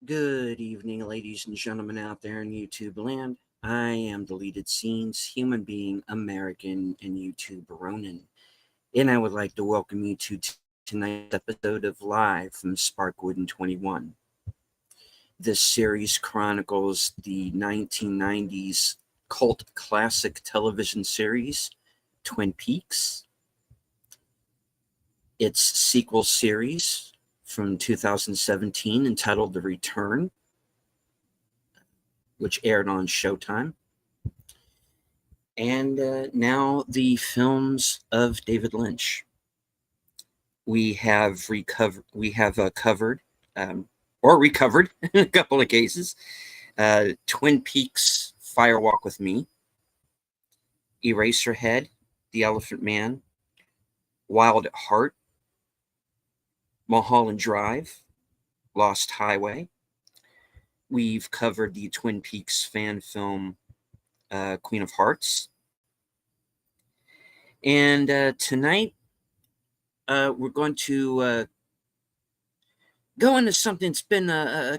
Good evening, ladies and gentlemen out there in YouTube land. I am Deleted Scenes, human being, American, and YouTube Ronin. And I would like to welcome you to tonight's episode of Live from Sparkwood in 21. This series chronicles the 1990s cult classic television series, Twin Peaks. Its sequel series from 2017 entitled The Return, which aired on Showtime. And now the films of David Lynch. We have covered in a couple of cases, Twin Peaks: Fire Walk with Me, Eraserhead, The Elephant Man, Wild at Heart, Mulholland Drive, Lost Highway. We've covered the Twin Peaks fan film, Queen of Hearts. And tonight, we're going to go into something that's been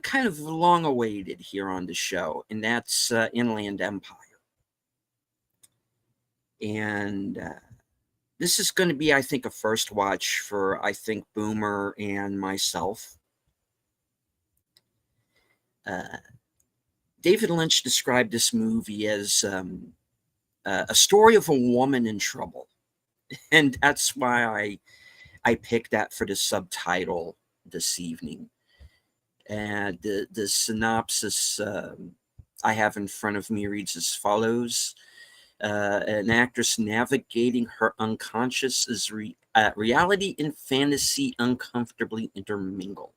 kind of long awaited here on the show, and that's Inland Empire. And this is going to be, I think, a first watch for, Boomer and myself. David Lynch described this movie as a story of a woman in trouble. And that's why I picked that for the subtitle this evening. And the synopsis I have in front of me reads as follows. An actress navigating her unconscious as reality and fantasy uncomfortably intermingle.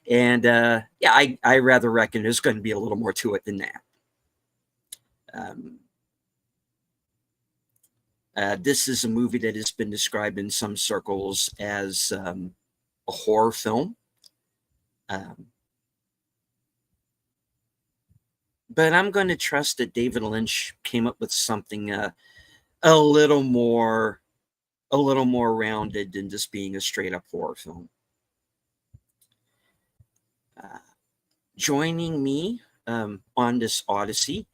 And I rather reckon there's going to be a little more to it than that. This is a movie that has been described in some circles as a horror film. But I'm going to trust that David Lynch came up with something a little more rounded than just being a straight up horror film. Joining me on this odyssey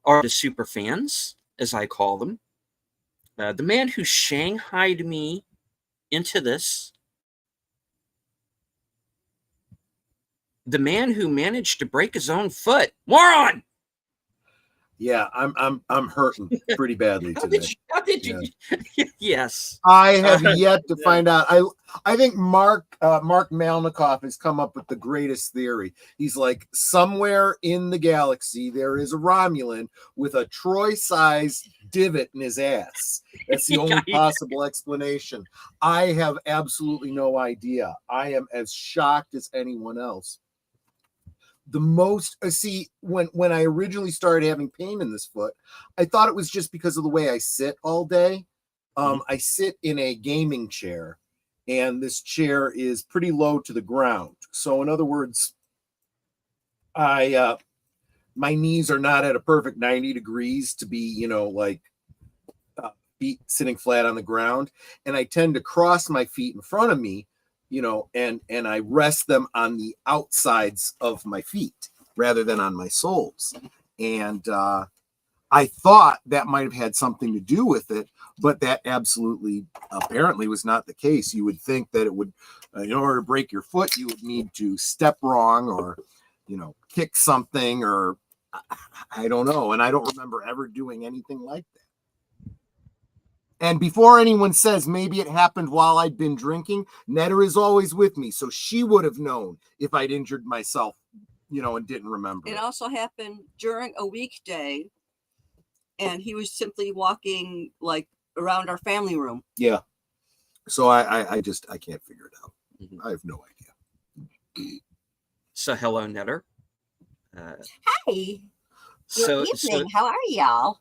are the super fans, as I call them. The man who shanghaied me into this. The man who managed to break his own foot. Moron! Yeah, I'm hurting pretty badly today. How did you? Yes. I have yet to find out. I think Mark Malnikoff has come up with the greatest theory. He's like, somewhere in the galaxy there is a Romulan with a Troy-sized divot in his ass. That's the only possible explanation. I have absolutely no idea. I am as shocked as anyone else. The most when I originally started having pain in this foot, I thought it was just because of the way I sit all day. I sit in a gaming chair, and this chair is pretty low to the ground. So in other words, my knees are not at a perfect 90 degrees to be, feet sitting flat on the ground. And I tend to cross my feet in front of me, and I rest them on the outsides of my feet rather than on my soles. And I thought that might have had something to do with it, but that absolutely apparently was not the case. You would think that it would, in order to break your foot, you would need to step wrong or, kick something, or I don't know. And I don't remember ever doing anything like that. And before anyone says maybe it happened while I'd been drinking, Netta is always with me. So she would have known if I'd injured myself, and didn't remember. It also happened during a weekday, and he was simply walking like around our family room. Yeah. So I can't figure it out. Mm-hmm. I have no idea. So hello, Netter. Hi. Good evening. How are y'all?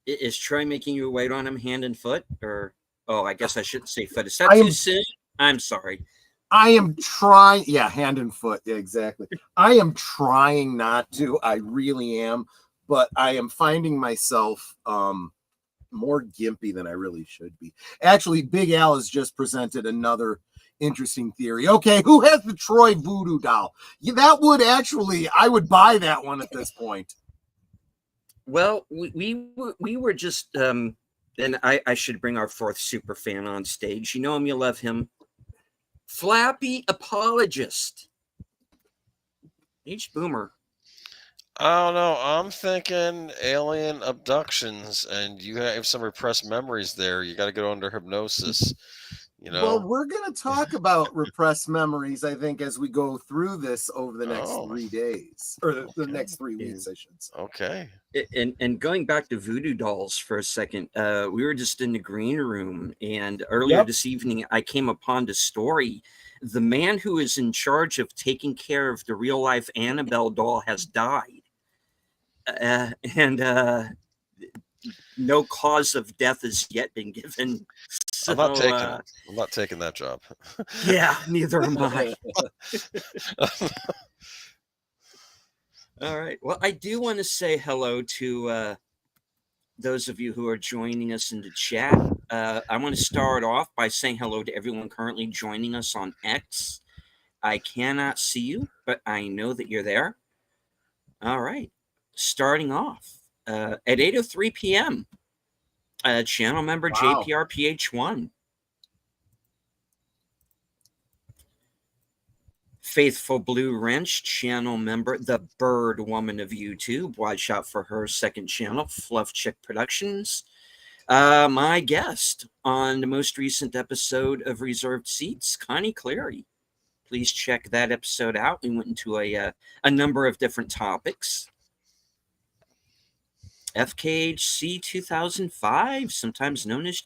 Is Troy making you wait on him hand and foot? Or, I guess I shouldn't say foot. Is that too soon? I'm sorry. I am trying. Yeah, hand and foot. Yeah, exactly. I am trying not to. I really am. But I am finding myself more gimpy than I really should be. Actually, Big Al has just presented another interesting theory. Okay, who has the Troy voodoo doll? Yeah, that would actually, I would buy that one at this point. Well, we were just and I should bring our fourth super fan on stage. You know him, you love him. Flappy apologist. H Boomer. I don't know. I'm thinking alien abductions, and you have some repressed memories there. You got to go under hypnosis. You know. Well, we're going to talk about repressed memories, I think, as we go through this over the next 3 days, or the next 3 weeks, I should say. Okay. And going back to voodoo dolls for a second, we were just in the green room, and earlier this evening, I came upon the story. The man who is in charge of taking care of the real life Annabelle doll has died. And no cause of death has yet been given. So, I'm not taking that job. Yeah, neither am I. All right. Well, I do want to say hello to those of you who are joining us in the chat. I want to start off by saying hello to everyone currently joining us on X. I cannot see you, but I know that you're there. All right. Starting off at 8:03 p.m., channel member JPRPH1. Faithful Blue Wrench, channel member, the Bird Woman of YouTube. Watch out for her second channel, Fluff Chick Productions. My guest on the most recent episode of Reserved Seats, Connie Cleary. Please check that episode out. We went into a number of different topics. FKHC 2005, sometimes known as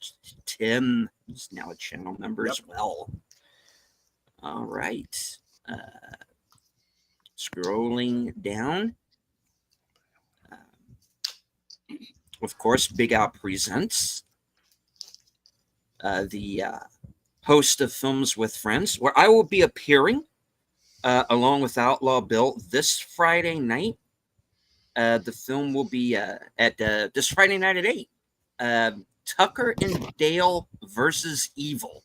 Tim, is now a channel member as well. All right. Scrolling down. Of course, Big Al Presents. The host of Films with Friends, where I will be appearing along with Outlaw Bill this Friday night. The film will be at this Friday night at 8. Tucker and Dale versus Evil.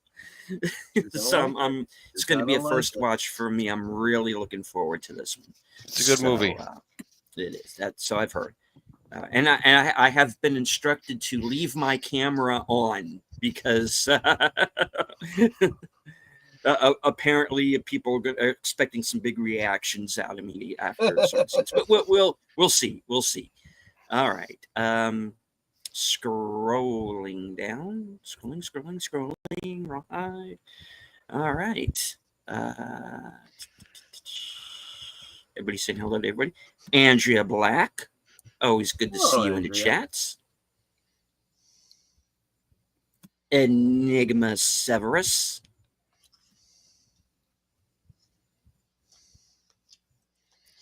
So it's going to be a first watch for me. I'm really looking forward to this one. It's a good movie. It is. So I've heard. And I have been instructed to leave my camera on because apparently people are expecting some big reactions out of me after some sense. But we'll see. We'll see. All right. Scrolling down. Scrolling. Right. All right. Everybody saying hello to everybody. Andrea Black. Always good to see you in the chats. Enigma Severus.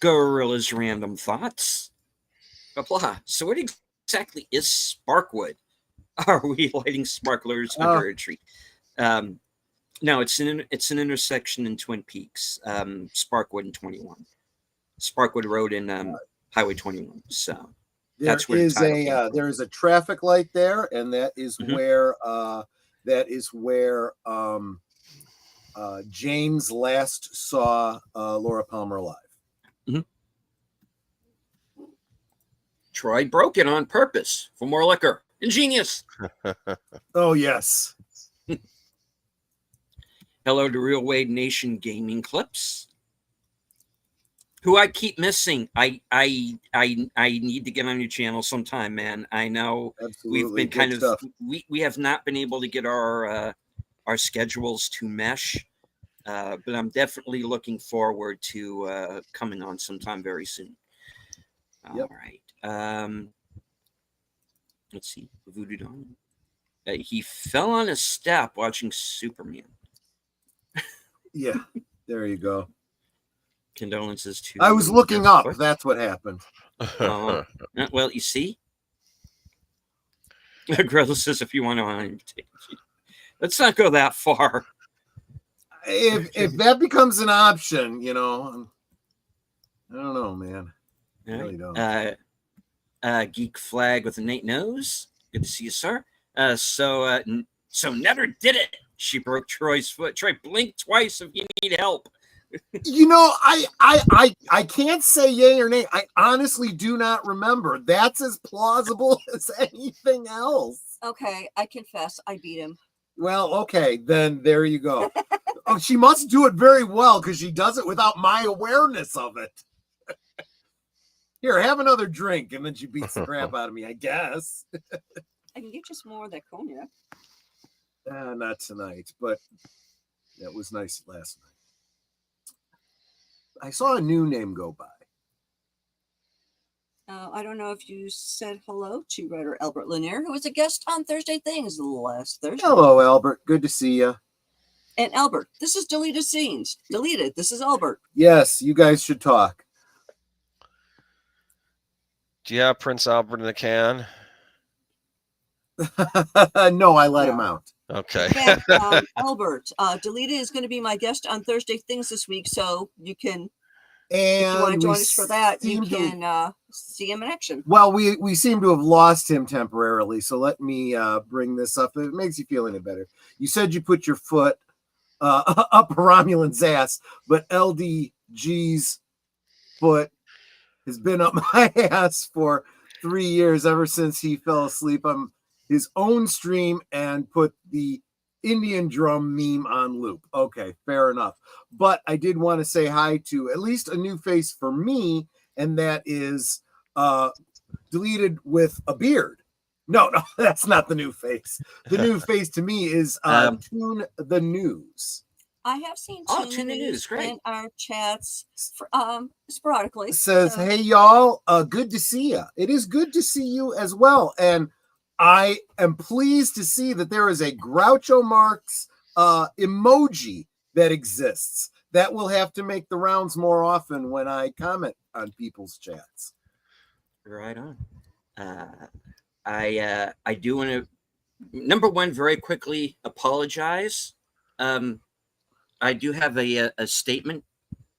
Gorilla's Random Thoughts. Blah. So what exactly is Sparkwood? Are we lighting sparklers under a tree? No, it's an intersection in Twin Peaks. Sparkwood and 21. Sparkwood Road in Highway 21. So that's where there is a traffic light there, and that is where James last saw Laura Palmer alive. Troy broke it on purpose for more liquor. Ingenious. Oh, yes. Hello to Real Wade Nation Gaming Clips, who I keep missing. I need to get on your channel sometime, man. I know we've been kind of we have not been able to get our schedules to mesh, but I'm definitely looking forward to coming on sometime very soon. All right. Let's see. Voodoo Don. He fell on a step watching Superman. Yeah, there you go. Condolences to. I was looking up. That's what happened. Well, you see. Grella says, if you want to, let's not go that far. If that becomes an option, I don't know, man. I really don't. Geek Flag with a Nate Nose. Good to see you, sir. So never did it. She broke Troy's foot. Troy, blink twice if you need help. You know, I can't say yay or nay. I honestly do not remember. That's as plausible as anything else. Okay, I confess, I beat him. Well, okay, then there you go. Oh, she must do it very well because she does it without my awareness of it. Here, have another drink, and then she beats the crap out of me, I guess. I can get you some more of that cognac. Not tonight, but that was nice last night. I saw a new name go by. I don't know if you said hello to writer Albert Lanier, who was a guest on Thursday Things last Thursday. Hello, Albert. Good to see you. And Albert, this is deleted scenes. Deleted. This is Albert. Yes, you guys should talk. Do you have Prince Albert in a can? No, I let him out. Okay. And, Albert, Deleted is going to be my guest on Thursday Things this week, so you can, if you want And to we join us for that, you seem to- can see him in action. Well, we seem to have lost him temporarily, so let me bring this up. It makes you feel any better. You said you put your foot up Romulan's ass, but LDG's foot has been up my ass for 3 years, ever since he fell asleep on his own stream and put the Indian drum meme on loop. Okay, fair enough. But I did want to say hi to at least a new face for me, and that is Deleted with a beard. No, that's not the new face. The new face to me is Tune the News. I have seen Tune the News, great. in our chats sporadically. It says, so- hey, y'all, good to see you. It is good to see you as well. And I am pleased to see that there is a Groucho Marx emoji that exists. That will have to make the rounds more often when I comment on people's chats. Right on. I do want to, number one, very quickly apologize. I do have a statement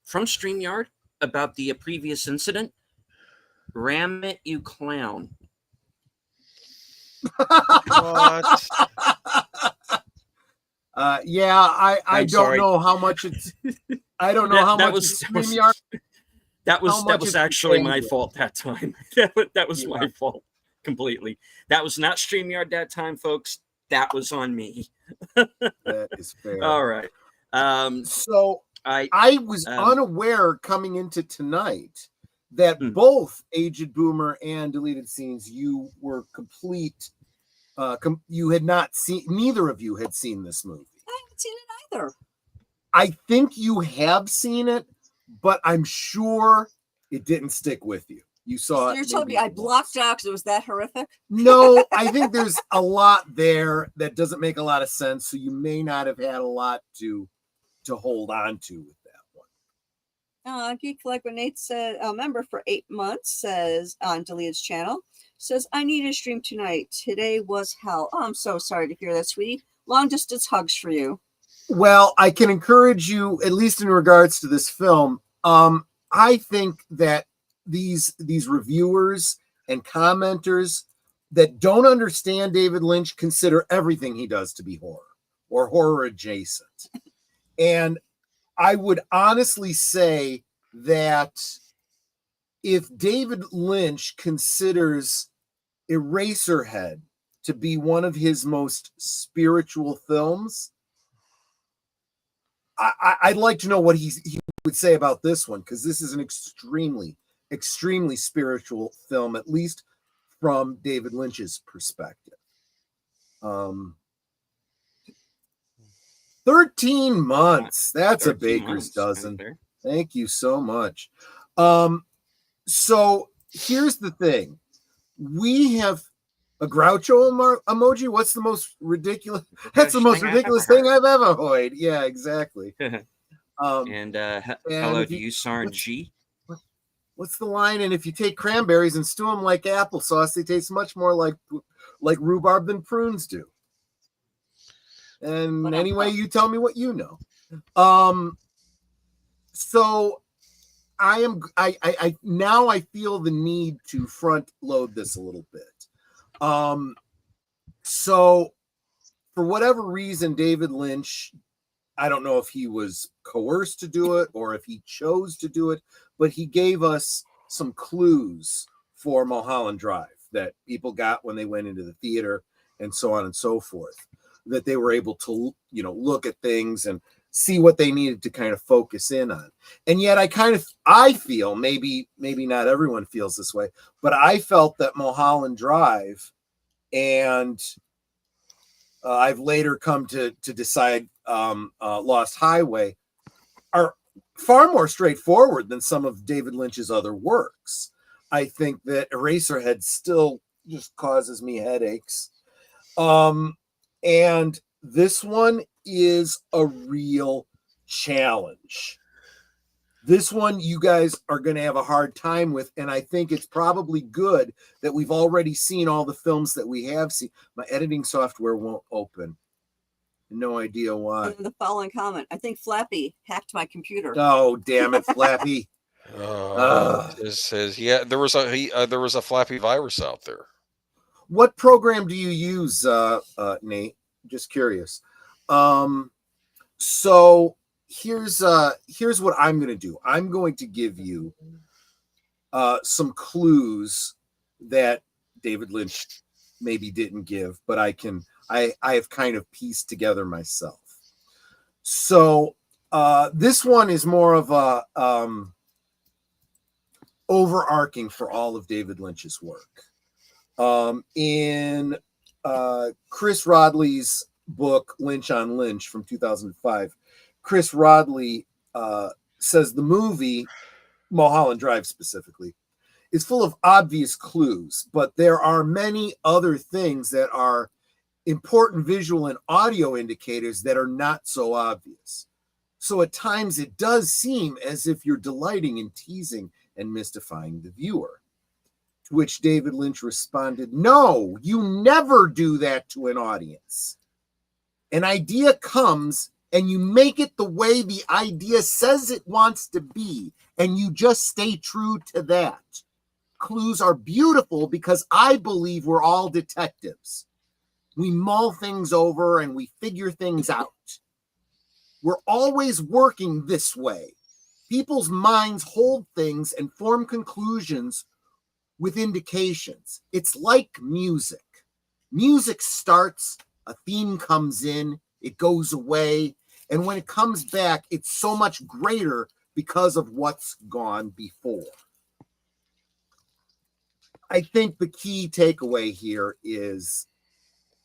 from StreamYard about the previous incident. Ram it, you clown. What? Yeah, I I'm don't sorry. know how much it's. I don't know how much StreamYard. That How much was it's actually my dangerous. fault that time. that was my fault completely. That was not StreamYard that time, folks. That was on me. That is fair. All right. So I was unaware coming into tonight that both Aged Boomer and Deleted Scenes, you were complete. You had not seen. Neither of you had seen this movie. I haven't seen it either. I think you have seen it, but I'm sure it didn't stick with you. You saw You're it. telling me I blocked out because it was that horrific? No, I think there's a lot there that doesn't make a lot of sense. So you may not have had a lot to hold on to with that one. Geek Like when Nate said, a member for 8 months, says on Deleted's channel, says, I need a stream tonight. Today was hell. Oh, I'm so sorry to hear that, sweetie. Long distance hugs for you. Well, I can encourage you, at least in regards to this film. I think that these reviewers and commenters that don't understand David Lynch consider everything he does to be horror or horror adjacent. And I would honestly say that if David Lynch considers Eraserhead to be one of his most spiritual films, I'd like to know what he would say about this one, because this is an extremely, extremely spiritual film, at least from David Lynch's perspective. 13 months. That's 13 a baker's dozen. Thank you so much. So here's the thing. We have a Groucho emoji. What's the most ridiculous? That's the most ridiculous thing I've ever heard. Yeah, exactly. Hello to you, Sarn G. What's the line? And if you take cranberries and stew them like applesauce, they taste much more like rhubarb than prunes do. And anyway, you tell me what you know. So I now I feel the need to front load this a little bit. So for whatever reason, David Lynch, I don't know if he was coerced to do it or if he chose to do it, but he gave us some clues for Mulholland Drive that people got when they went into the theater and so on and so forth, that they were able to, look at things and see what they needed to kind of focus in on. And yet I feel, maybe not everyone feels this way, but I felt that Mulholland Drive and I've later come to decide Lost Highway are far more straightforward than some of David Lynch's other works. I think that Eraserhead still just causes me headaches. And this one is a real challenge. This one you guys are going to have a hard time with, and I think it's probably good that we've already seen all the films that we have seen. My editing software won't open. No idea why. And the following comment: I think Flappy hacked my computer. Oh, damn it, Flappy. Yeah, there was a Flappy virus out there. What program do you use, Nate? Just curious. So here's what I'm going to do. I'm going to give you some clues that David Lynch maybe didn't give, but I have kind of pieced together myself. So this one is more of a overarching for all of David Lynch's work. In Chris Rodley's book, Lynch on Lynch from 2005, Chris Rodley says the movie, Mulholland Drive specifically, is full of obvious clues, but there are many other things that are important visual and audio indicators that are not so obvious. So at times it does seem as if you're delighting in teasing and mystifying the viewer. To which David Lynch responded, "No, you never do that to an audience. An idea comes and you make it the way the idea says it wants to be, and you just stay true to that. Clues are beautiful because I believe we're all detectives. We mull things over and we figure things out. We're always working this way. People's minds hold things and form conclusions with indications. It's like music. Music starts, a theme comes in, it goes away, and when it comes back, it's so much greater because of what's gone before." I think the key takeaway here is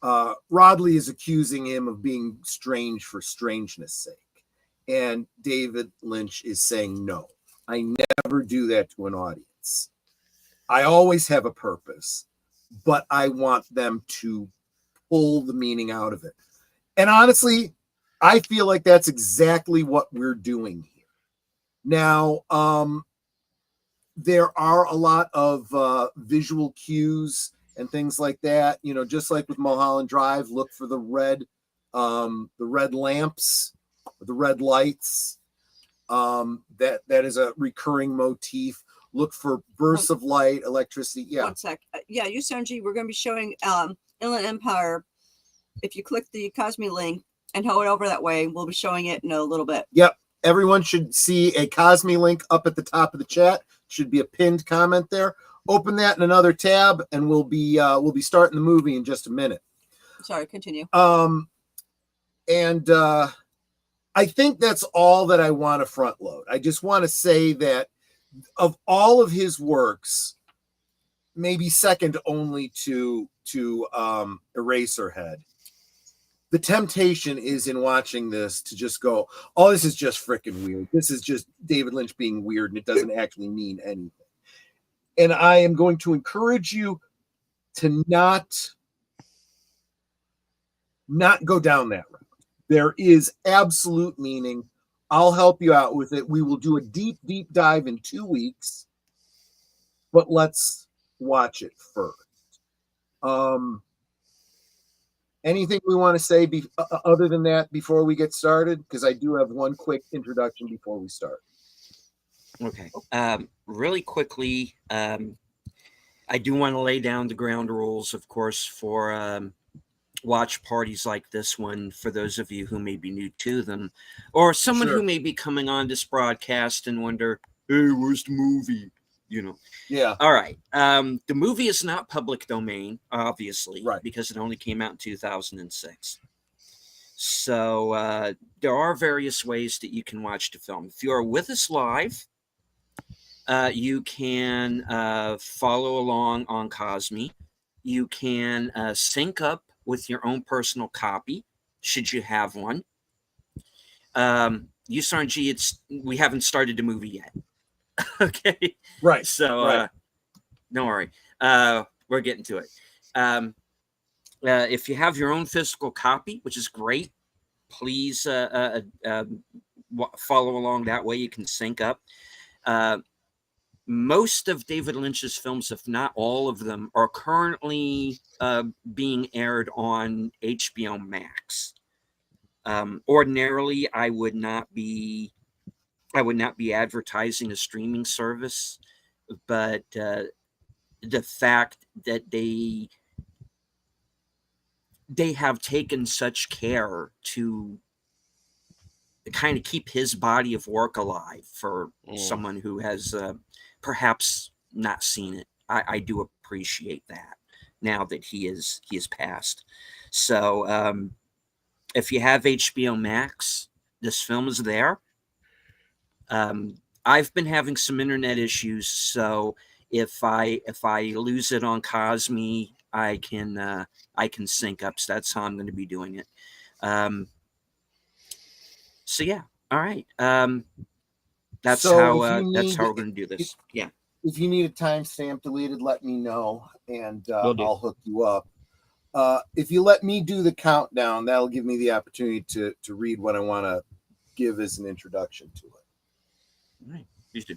Rodley is accusing him of being strange for strangeness' sake. And David Lynch is saying, no, I never do that to an audience. I always have a purpose, but I want them to pull the meaning out of it. And honestly, I feel like that's exactly what we're doing here. Now, there are a lot of visual cues and things like that. Just like with Mulholland Drive, look for the red lamps, the red lights. That is a recurring motif. Look for bursts of light, electricity. Yeah. 1 sec. Yeah, Yusunji, we're going to be showing Inland Empire. If you click the Cosme link and hold it over that way, we'll be showing it in a little bit. Yep. Everyone should see a Cosme link up at the top of the chat. Should be a pinned comment there. Open that in another tab, and we'll be starting the movie in just a minute. Sorry, continue. And I think that's all that I want to front load. I just want to say that of all of his works, maybe second only to Eraserhead, the temptation is in watching this to just go, oh, this is just freaking weird. This is just David Lynch being weird, and it doesn't actually mean anything. And I am going to encourage you to not go down that route. There is absolute meaning. I'll help you out with it. We will do a deep, deep dive in 2 weeks, but let's watch it first. Anything we want to say other than that before we get started? Because I do have one quick introduction before we start. Okay. Really quickly, I do want to lay down the ground rules, of course, for watch parties like this one, for those of you who may be new to them, or someone Sure. who may be coming on this broadcast and wonder, hey, where's the movie? You know. Yeah. All right. The movie is not public domain, obviously, Right. because it only came out in 2006. So there are various ways that you can watch the film. If you are with us live, you can follow along on Cosme. You can sync up with your own personal copy, should you have one. USRNG, we haven't started the movie yet. Okay. Right. So right. don't worry. We're getting to it. If you have your own physical copy, which is great, please follow along that way. You can sync up. Most of David Lynch's films, if not all of them, are currently being aired on HBO Max. Ordinarily, I would not be advertising a streaming service, but the fact that they have taken such care to kind of keep his body of work alive for someone who has perhaps not seen it. I do appreciate that now that he is passed. So if you have HBO Max, this film is there. I've been having some internet issues, so if I lose it on Cosme, I can sync up. So that's how I'm going to be doing it. So yeah, all right. That's So how if you we're going to do this. Yeah. If you need a timestamp deleted, let me know, and Will do. I'll hook you up. If you let me do the countdown, that'll give me the opportunity to read what I want to give as an introduction to it. All right. Please do.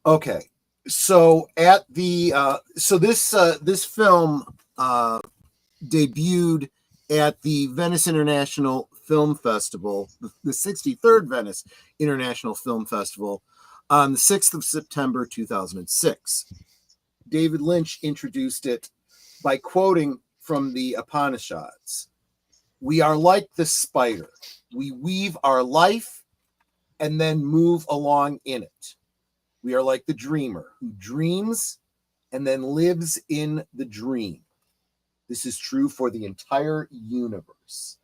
Okay. So at the this film debuted at the Venice International Film Festival, the 63rd Venice International Film Festival, on the 6th of September 2006. David Lynch introduced it by quoting from the Upanishads. "We are like the spider. We weave our life and then move along in it. We are like the dreamer who dreams and then lives in the dream. This is true for the entire universe."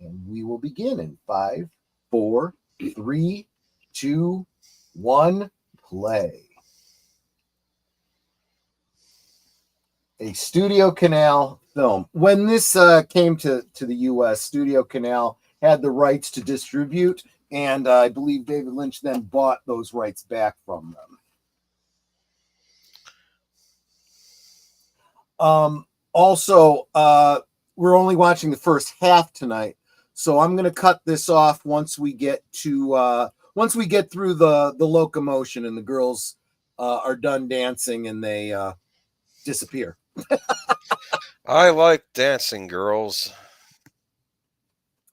And we will begin in 5, 4, 3, 2, 1, play. A Studio Canal film. When this came to the U.S., Studio Canal had the rights to distribute, and I believe David Lynch then bought those rights back from them. Also, we're only watching the first half tonight, so I'm going to cut this off once we get through the locomotion and the girls are done dancing and they disappear. I like dancing, girls.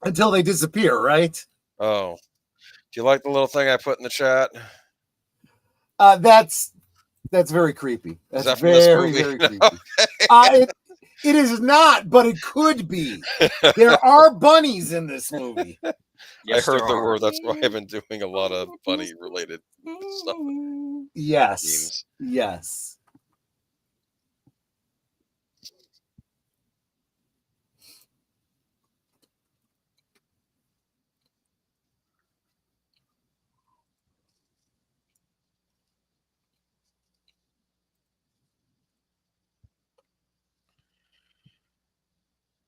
Until they disappear, right? Oh, do you like the little thing I put in the chat? That's very creepy. That's that from this very, movie? very creepy. It is not, but it could be. There are bunnies in this movie. Yes, I heard there there are. were. That's why I've been doing a lot of bunny related stuff. Yes. Memes. Yes.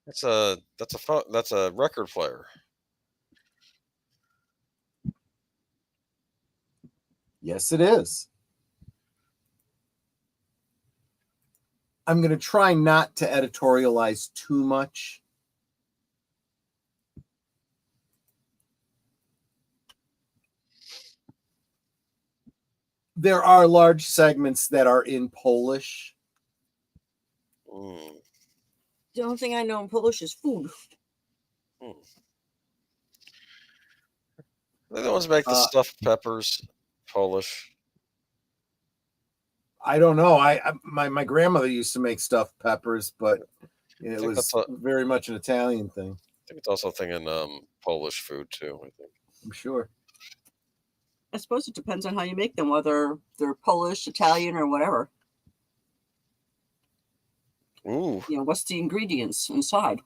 That's a record player. Yes, it is. I'm going to try not to editorialize too much. There are large segments that are in Polish. The only thing I know in Polish is food. They're the ones who make the stuffed peppers. Polish. I don't know. My grandmother used to make stuffed peppers, but It think was that's a, very much an Italian thing. I think it's also a thing in Polish food too. I think. I'm sure. I suppose it depends on how you make them, whether they're Polish, Italian, or whatever. Ooh, You know, what's the ingredients inside?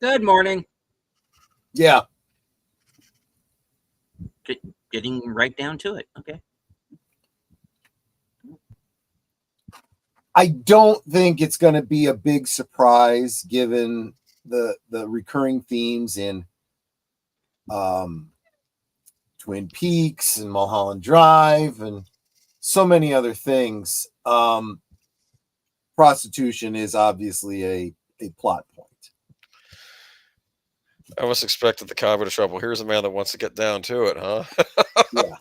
Good morning. Yeah. Getting right down to it. Okay. I don't think it's going to be a big surprise given the recurring themes in Twin Peaks and Mulholland Drive and so many other things. Prostitution is obviously a plot point. I almost expected the comedy trouble. Here's a man that wants to get down to it, huh? Yeah.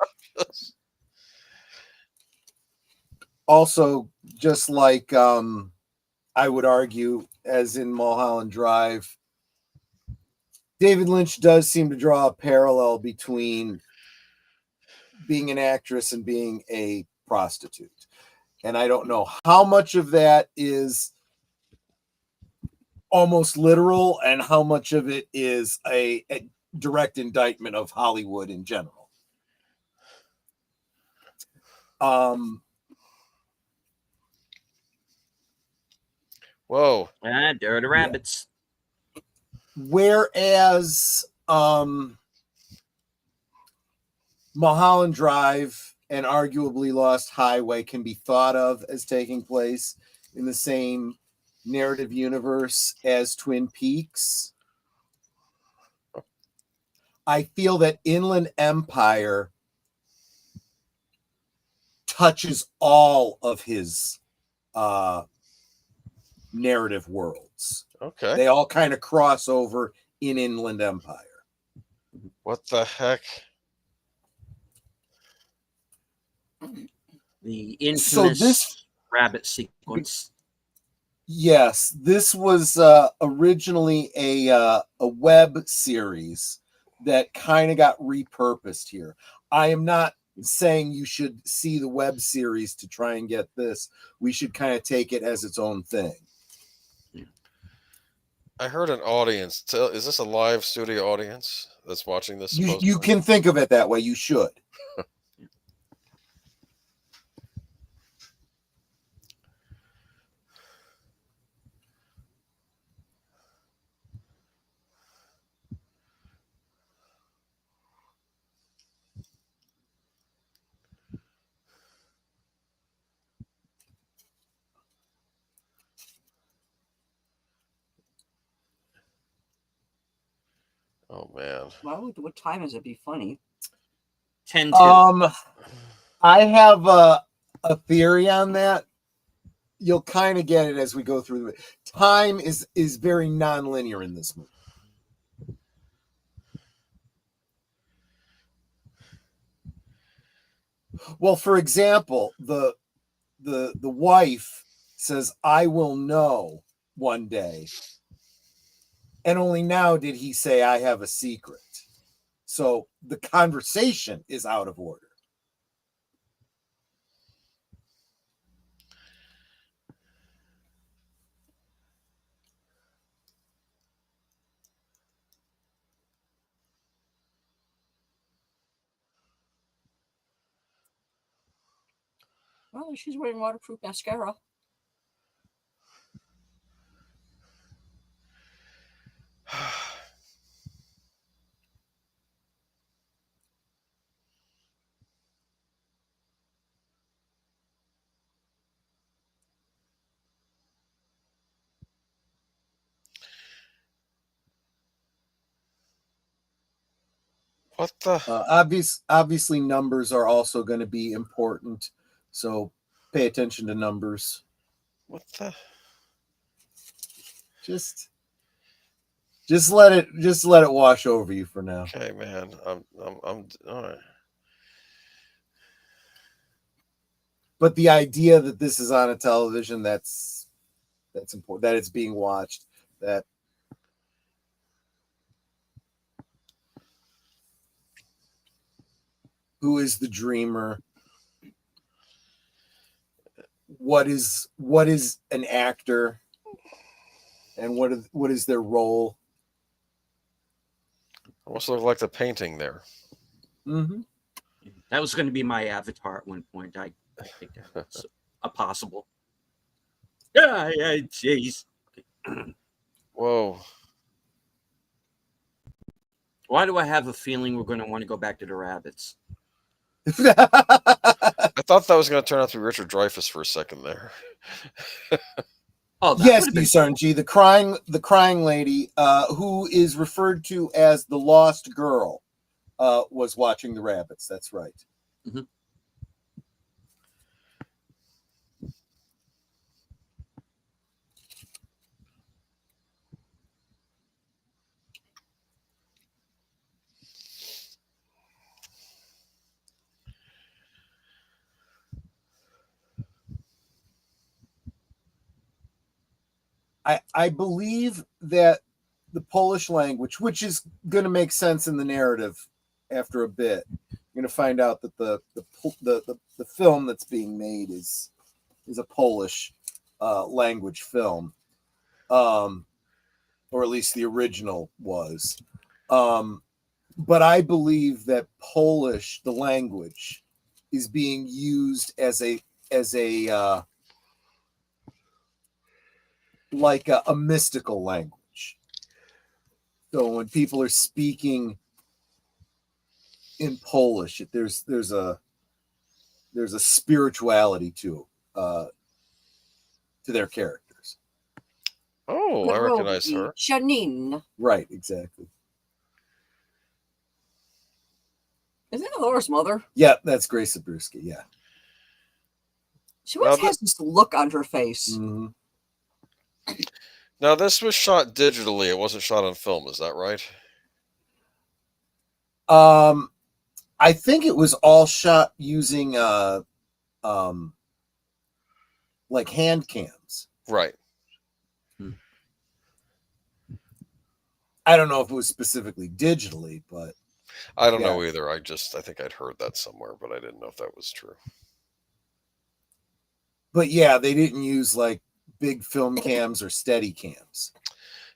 Also, just like I would argue, as in Mulholland Drive, David Lynch does seem to draw a parallel between being an actress and being a prostitute. And I don't know how much of that is almost literal and how much of it is a direct indictment of Hollywood in general. Whoa. Dirty rabbits. Whereas Mulholland Drive and arguably Lost Highway can be thought of as taking place in the same narrative universe as Twin Peaks, I feel that Inland Empire touches all of his narrative worlds. Okay. They all kind of cross over in Inland Empire. What the heck? The infamous rabbit sequence. Yes, this was originally a web series that kind of got repurposed here. I am not saying you should see the web series to try and get this. We should kind of take it as its own thing. I heard an audience. Is this a live studio audience that's watching this? You can think of it that way. You should. Oh man. What time is it? Be funny. 10-2. I have a theory on that. You'll kind of get it as we go through it. Time is very non-linear in this movie. Well, for example, the wife says, "I will know one day," and only now did he say, "I have a secret." So the conversation is out of order. Well, she's wearing waterproof mascara. What the? Obviously, numbers are also going to be important, so pay attention to numbers. What the? Just let it wash over you for now. Okay, man. I'm all right. But the idea that this is on a television that's important, that it's being watched, that who is the dreamer? what is an actor, and what is their role. Almost look like the painting there. Mm-hmm. That was going to be my avatar at one point. I think that's a possible. Yeah, jeez. Whoa. Why do I have a feeling we're going to want to go back to the rabbits? I thought that was going to turn out to be Richard Dreyfuss for a second there. Oh, that Yes, would have been Sarnji, the crying lady, who is referred to as the lost girl, was watching the rabbits. That's right. Mhm. I believe that the Polish language, which is going to make sense in the narrative after a bit, you're going to find out that the film that's being made is a Polish language film, or at least the original was. But I believe that Polish, the language, is being used as a like a mystical language. So when people are speaking in Polish, there's a spirituality to their characters. Oh, I recognize her. Janine. Right, exactly. Isn't it Laura's mother? Yeah, that's Grace Zabriskie. Yeah. She always Now has this look on her face. Mm-hmm. Now, this was shot digitally. It wasn't shot on film. Is that right? I think it was all shot using like hand cams. Right. I don't know if it was specifically digitally, but I don't know either. I think I'd heard that somewhere, but I didn't know if that was true. But yeah, they didn't use like big film cams or steady cams.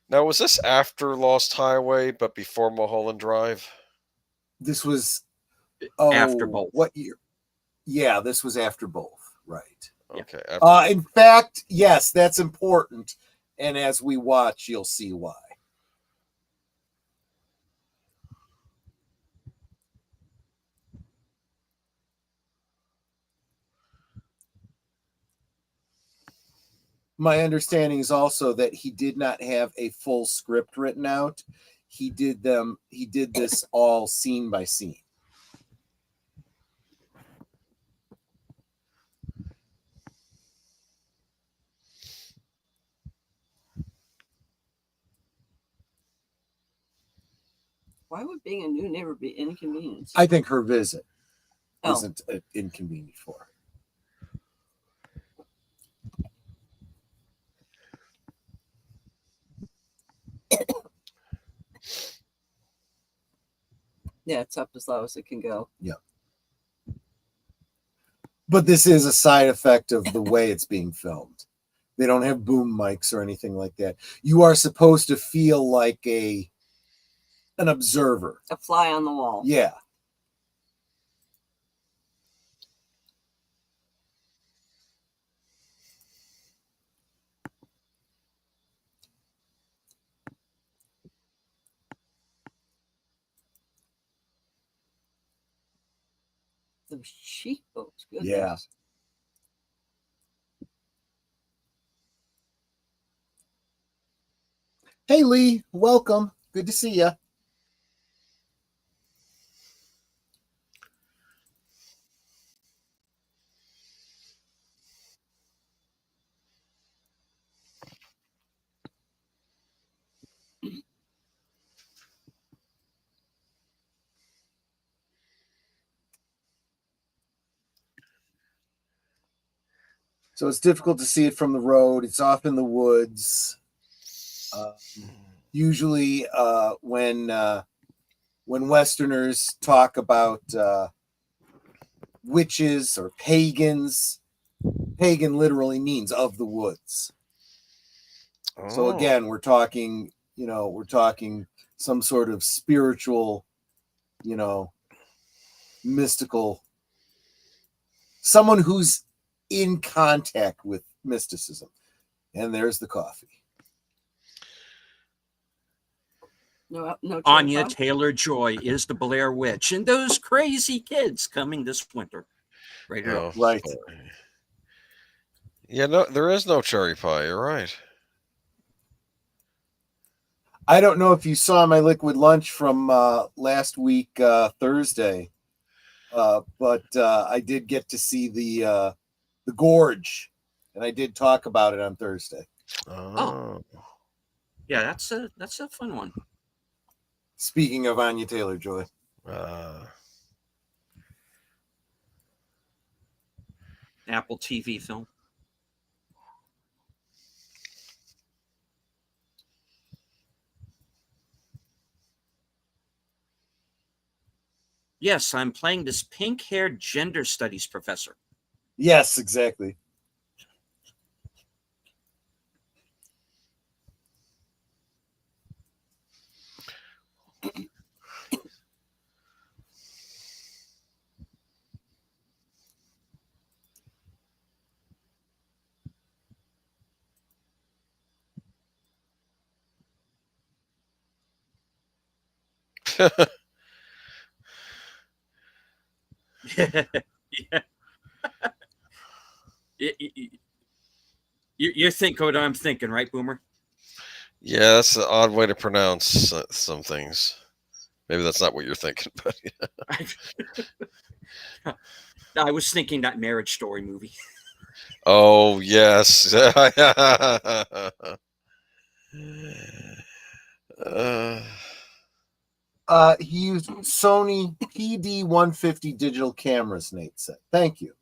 Now, was this after Lost Highway, but before Mulholland Drive? This was after both. What year? Yeah, this was after both. Right. Okay. In fact, yes, that's important. And as we watch, you'll see why. My understanding is also that he did not have a full script written out. He did this all scene by scene. Why would being a new neighbor be inconvenient? I think her visit isn't inconvenient for her. Yeah, it's up as low as it can go. Yeah. But this is a side effect of the way it's being filmed. They don't have boom mics or anything like that. You are supposed to feel like an observer. A fly on the wall. Yeah. Those cheekbones. Goodness. Yeah. Hey, Lee. Welcome. Good to see you. So it's difficult to see it from the road. It's off in the woods. Usually, when Westerners talk about witches or pagans, pagan literally means of the woods. So Oh. again, we're talking some sort of spiritual, mystical, someone who's in contact with mysticism. And there's the coffee. No, no. Anya Pie? Taylor-Joy is the Blair Witch, and those crazy kids coming this winter. Right here. Oh, Right. fine. Yeah, no, there is no cherry pie. You're right. I don't know if you saw my liquid lunch from last week, Thursday, but I did get to see the gorge, and I did talk about it on Thursday. Oh. Yeah, that's a fun one. Speaking of Anya Taylor-Joy. Apple TV film. Yes, I'm playing this pink-haired gender studies professor. Yes, exactly. Yeah. You think what I'm thinking, right, Boomer? Yeah, that's an odd way to pronounce some things. Maybe that's not what you're thinking, but yeah. I was thinking that Marriage Story movie. Oh, yes. He used Sony PD-150 digital cameras, Nate said. Thank you.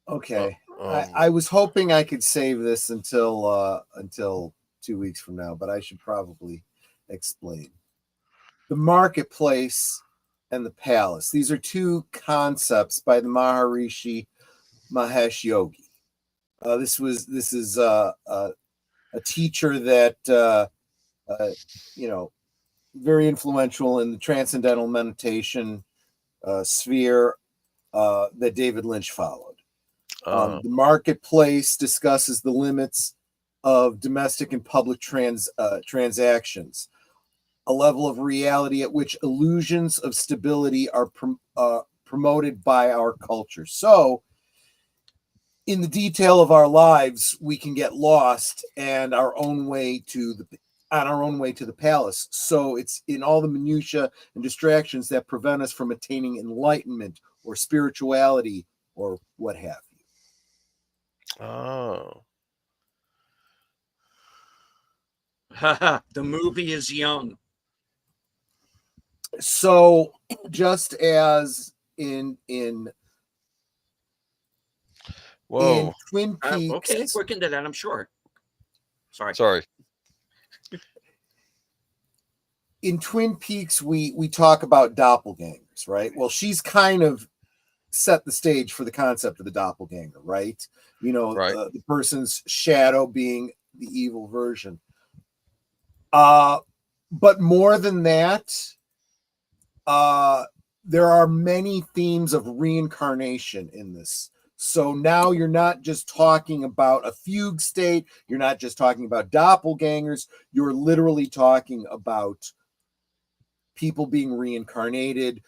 Okay. I was hoping I could save this until 2 weeks from now, but I should probably explain. The marketplace and the palace. These are two concepts by the Maharishi Mahesh Yogi. This is a teacher that very influential in the transcendental meditation sphere that David Lynch followed. The marketplace discusses the limits of domestic and public transactions, a level of reality at which illusions of stability are promoted by our culture. So, in the detail of our lives, we can get lost and on our own way to the palace. So it's in all the minutia and distractions that prevent us from attaining enlightenment or spirituality or what have you. Oh. The movie is young. So just as in Whoa. Twin Peaks. Okay, we're into that, I'm sure. Sorry. In Twin Peaks, we talk about doppelgangers, right? Well, she's kind of set the stage for the concept of the doppelganger, right? Right. The person's shadow being the evil version. But more than that, there are many themes of reincarnation in this So now you're not just talking about a fugue state. You're not just talking about doppelgangers. You're literally talking about people being reincarnated,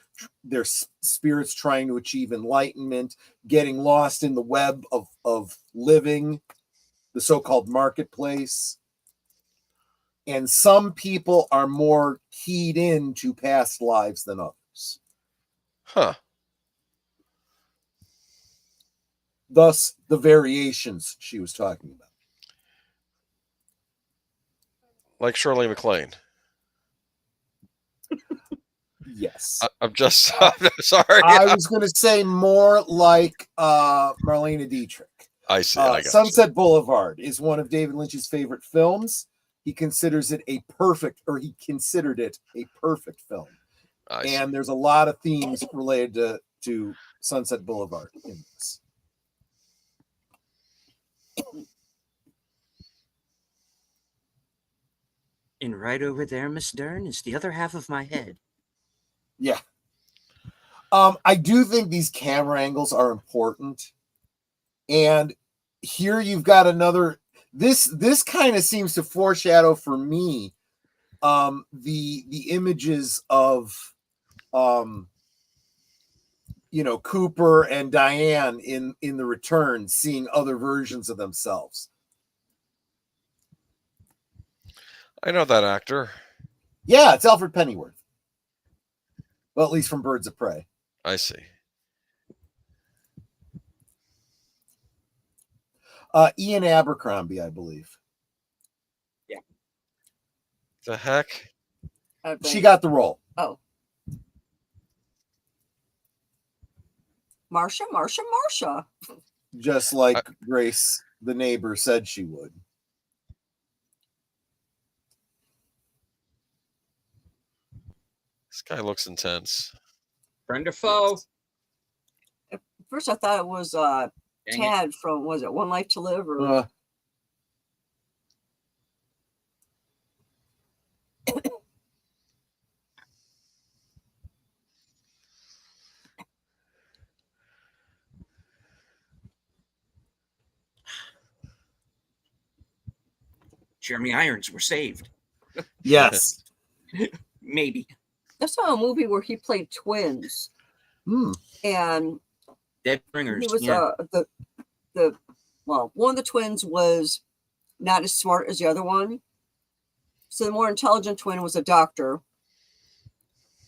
their spirits trying to achieve enlightenment, getting lost in the web of living, the so-called marketplace. And some people are more keyed into past lives than others. Huh. Thus, the variations she was talking about. Like Shirley MacLaine. Yes. I'm just I'm sorry. I was going to say more like Marlene Dietrich. I see. I got Sunset Boulevard is one of David Lynch's favorite films. He considers it he considered it a perfect film. And there's a lot of themes related to Sunset Boulevard in this. And right over there, Miss Dern, is the other half of my head. Yeah. I do think these camera angles are important. And here you've got another, this kind of seems to foreshadow for me the images of Cooper and Diane in The Return, seeing other versions of themselves. I know that actor. Yeah, it's Alfred Pennyworth. Well, at least from Birds of Prey. I see. Ian Abercrombie, I believe. Yeah. The heck? She got the role. Oh. Marsha. Just like Grace, the neighbor, said she would. This guy looks intense. Friend or foe? At first I thought it was Tad from, was it One Life to Live? Or Jeremy Irons were saved. Yes. Maybe. I saw a movie where he played twins. And Dead Ringers. He was one of the twins was not as smart as the other one. So the more intelligent twin was a doctor.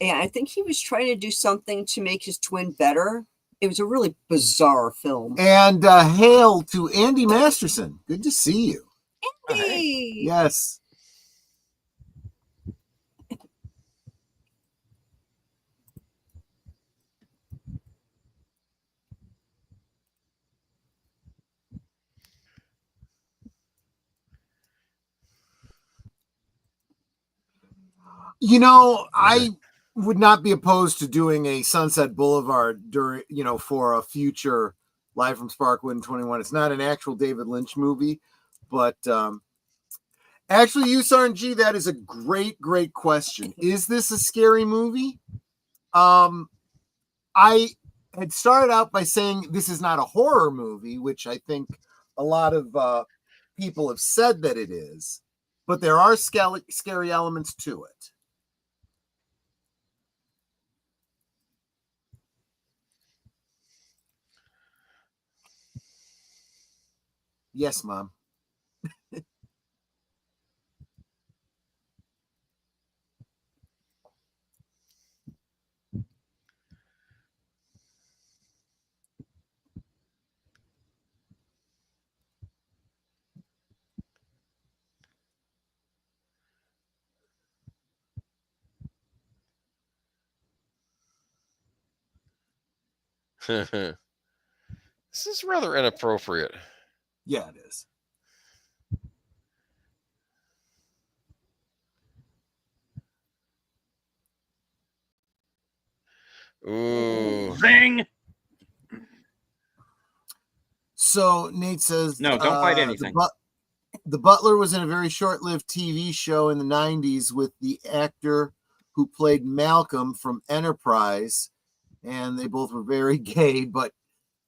And I think he was trying to do something to make his twin better. It was a really bizarre film. And hail to Andy Masterson. Good to see you. Andy! Yes. I would not be opposed to doing a Sunset Boulevard for a future Live from Sparkwood in 21. It's not an actual David Lynch movie, but actually, USRNG, that is a great question. Is this a scary movie? I had started out by saying this is not a horror movie, which I think a lot of people have said that it is, but there are scary elements to it. Yes, Mom. This is rather inappropriate. Yeah, it is. Ooh. Zing! So Nate says, no, don't fight anything. The Butler was in a very short-lived TV show in the 90s with the actor who played Malcolm from Enterprise, and they both were very gay, but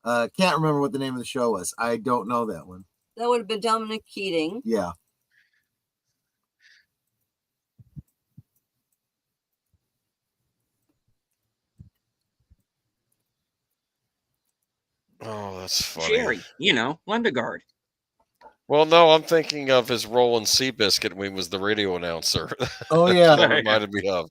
Can't remember what the name of the show was. I don't know that one. That would have been Dominic Keating. Yeah. Oh, that's funny. Jerry, Lundegaard. Well, no, I'm thinking of his role in Seabiscuit when he was the radio announcer. Oh That's yeah. what that reminded me of.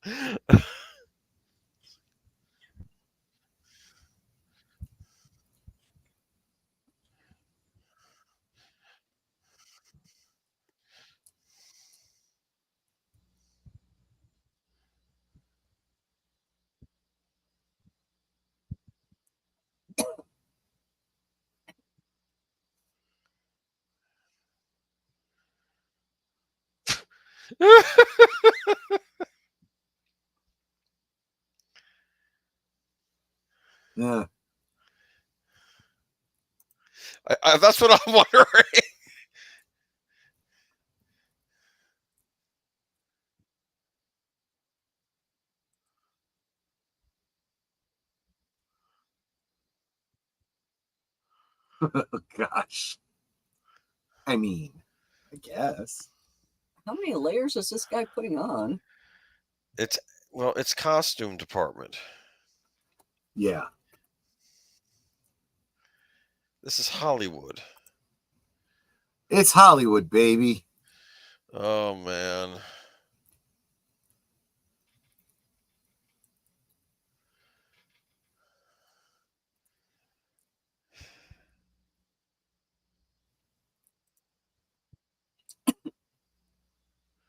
Yeah. That's what I'm wondering. Oh, gosh. I mean, I guess. How many layers is this guy putting on? It's costume department. Yeah. This is Hollywood. It's Hollywood, baby. Oh man.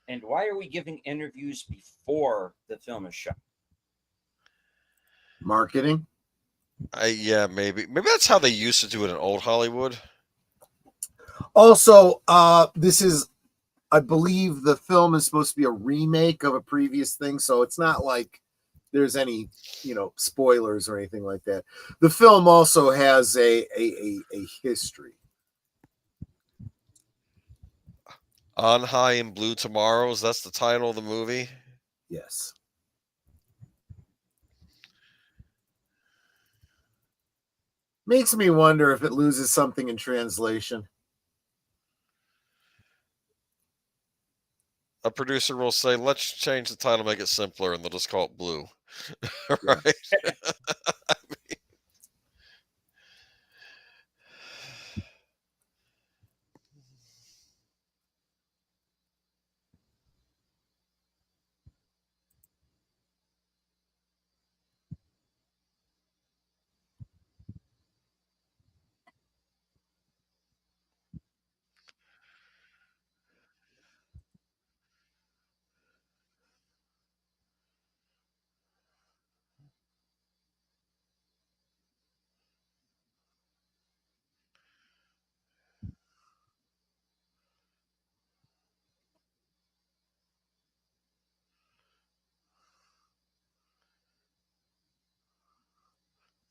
And why are we giving interviews before the film is shot? Marketing. Yeah, maybe that's how they used to do it in old Hollywood. Also, this is, I believe the film is supposed to be a remake of a previous thing, so it's not like there's any, spoilers or anything like that. The film also has a history. On High in Blue Tomorrows, that's the title of the movie. Yes. Makes me wonder if it loses something in translation. A producer will say, let's change the title, make it simpler, and they'll just call it Blue. Right?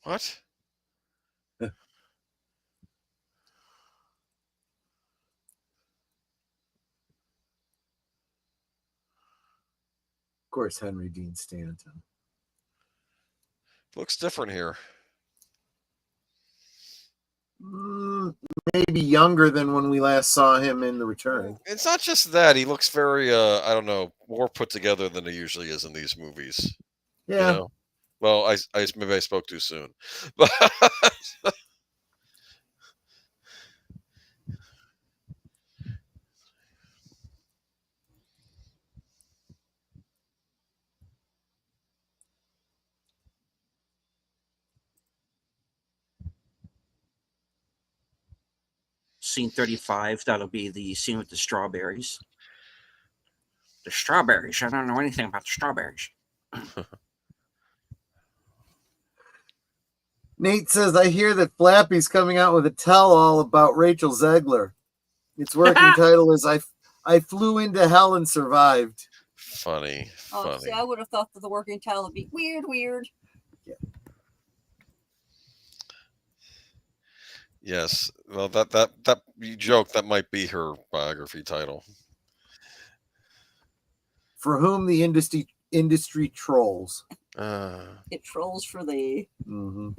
What? Of course, Henry Dean Stanton. Looks different here. Maybe younger than when we last saw him in The Return. It's not just that. He looks very, I don't know, more put together than he usually is in these movies. Yeah. Well, maybe I spoke too soon. But Scene 35, that'll be the scene with the strawberries. The strawberries. I don't know anything about the strawberries. Nate says, I hear that Flappy's coming out with a tell-all about Rachel Zegler. Its working title is I Flew into Hell and Survived. funny. Oh, see, I would have thought that the working title would be weird. Yeah. Yes. Well, that you joke that might be her biography title. For whom the industry trolls. It trolls for thee. Mm-hmm.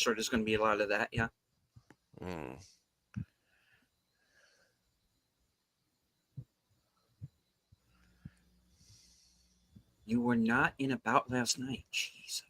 So there's going to be a lot of that, yeah. Hmm. You were not in About Last Night. Jeez.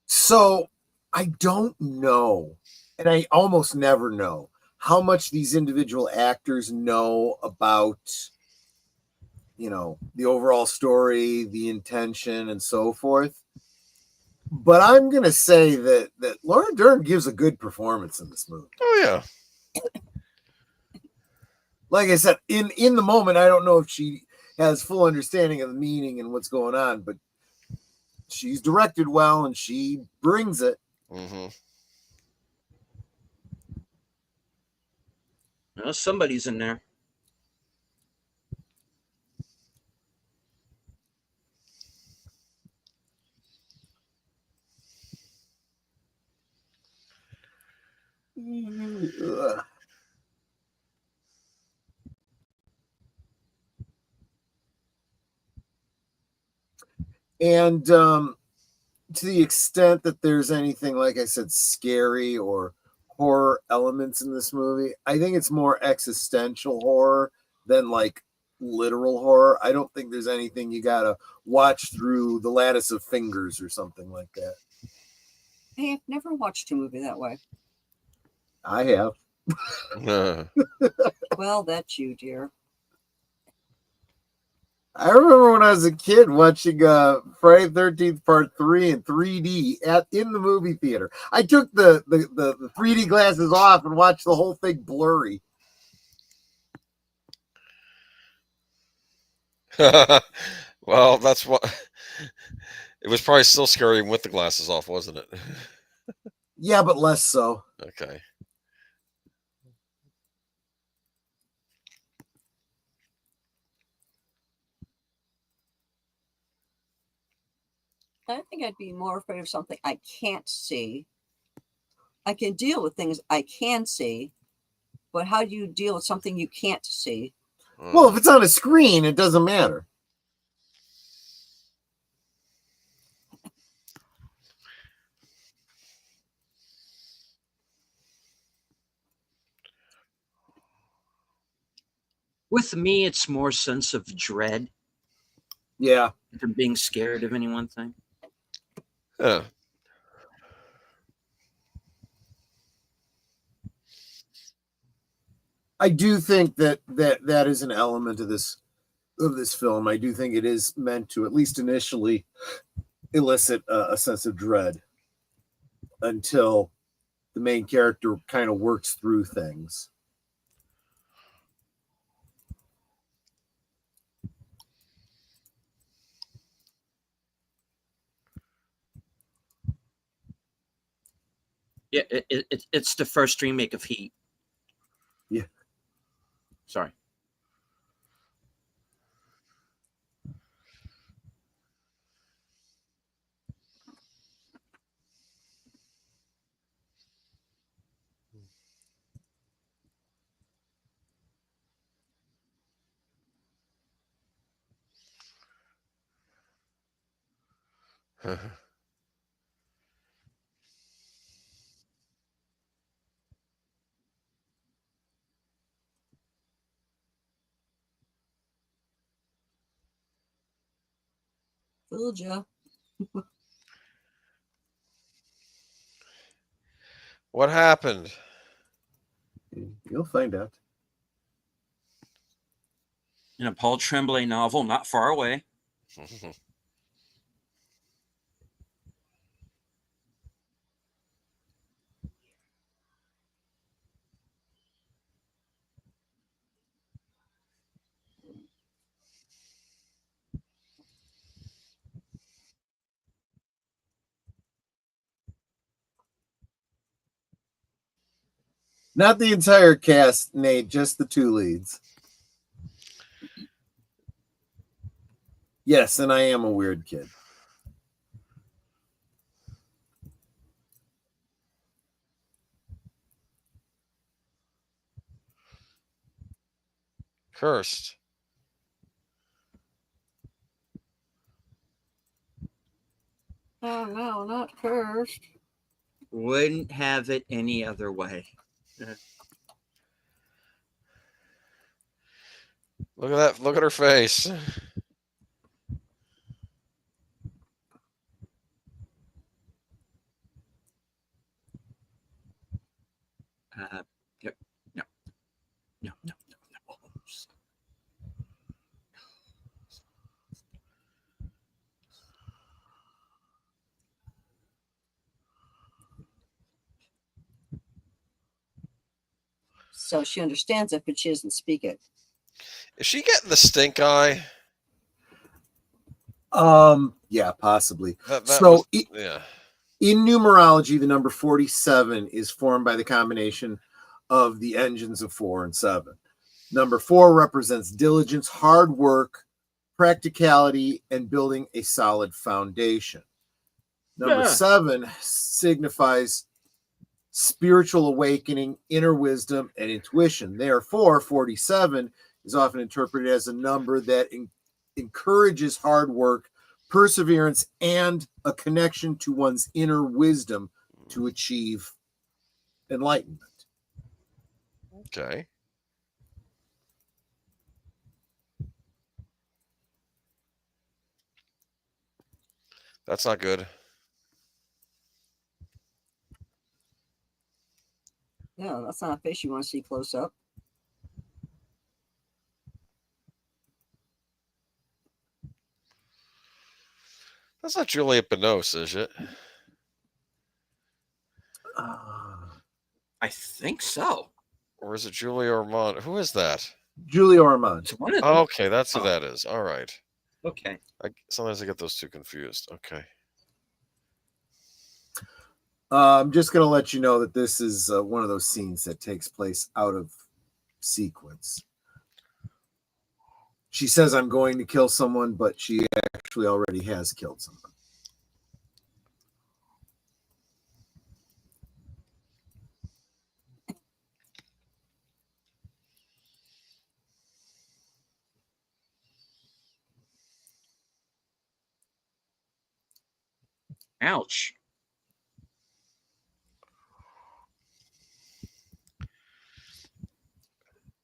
So I don't know, and I almost never know how much these individual actors know about, the overall story, the intention, and so forth. But I'm gonna say that Laura Dern gives a good performance in this movie. Oh yeah. Like I said, in the moment, I don't know if she has full understanding of the meaning and what's going on, but she's directed well and she brings it. Mm-hmm. Well, somebody's in there. Ugh. And to the extent that there's anything, like I said, scary or horror elements in this movie, I think it's more existential horror than like literal horror. I don't think there's anything you gotta watch through the lattice of fingers or something like that. Hey, I've never watched a movie that way. I have. Well, that's you, dear. I remember when I was a kid watching Friday the 13th Part 3 in 3D in the movie theater. I took the 3D glasses off and watched the whole thing blurry. Well, that's what. It was probably still scary with the glasses off, wasn't it? Yeah, but less so. Okay. I think I'd be more afraid of something I can't see. I can deal with things I can see, but how do you deal with something you can't see? Well, if it's on a screen, it doesn't matter. With me, it's more sense of dread Yeah. than being scared of any one thing. Yeah. I do think that is an element of this film. I do think it is meant to, at least initially, elicit a sense of dread until the main character kind of works through things. Yeah, it's the first remake of Heat. Yeah. Sorry. Fooled ya. What happened? You'll find out. In a Paul Tremblay novel, not far away. Not the entire cast, Nate, just the two leads. Yes, and I am a weird kid. Cursed. Oh no, not cursed. Wouldn't have it any other way. Look at that. Look at her face. Yep. No. No. No. No. No. So she understands it, but she doesn't speak it. Is she getting the stink eye? Yeah, possibly. That So was, yeah. In numerology, the number 47 is formed by the combination of the engines of 4 and 7. Number 4 represents diligence, hard work, practicality, and building a solid foundation. Number 7 signifies spiritual awakening, inner wisdom, and intuition. Therefore, 47 is often interpreted as a number that encourages hard work, perseverance, and a connection to one's inner wisdom to achieve enlightenment. Okay. That's not good. Yeah, that's not a face you want to see close up. That's not Juliette Binoche, is it? I think so. Or is it Julia Ormond? Who is that? Julia Ormond. It's one of them. Okay, that's who that is. All right. Okay. Sometimes I get those two confused. Okay. I'm just going to let you know that this is one of those scenes that takes place out of sequence. She says, I'm going to kill someone, but she actually already has killed someone. Ouch.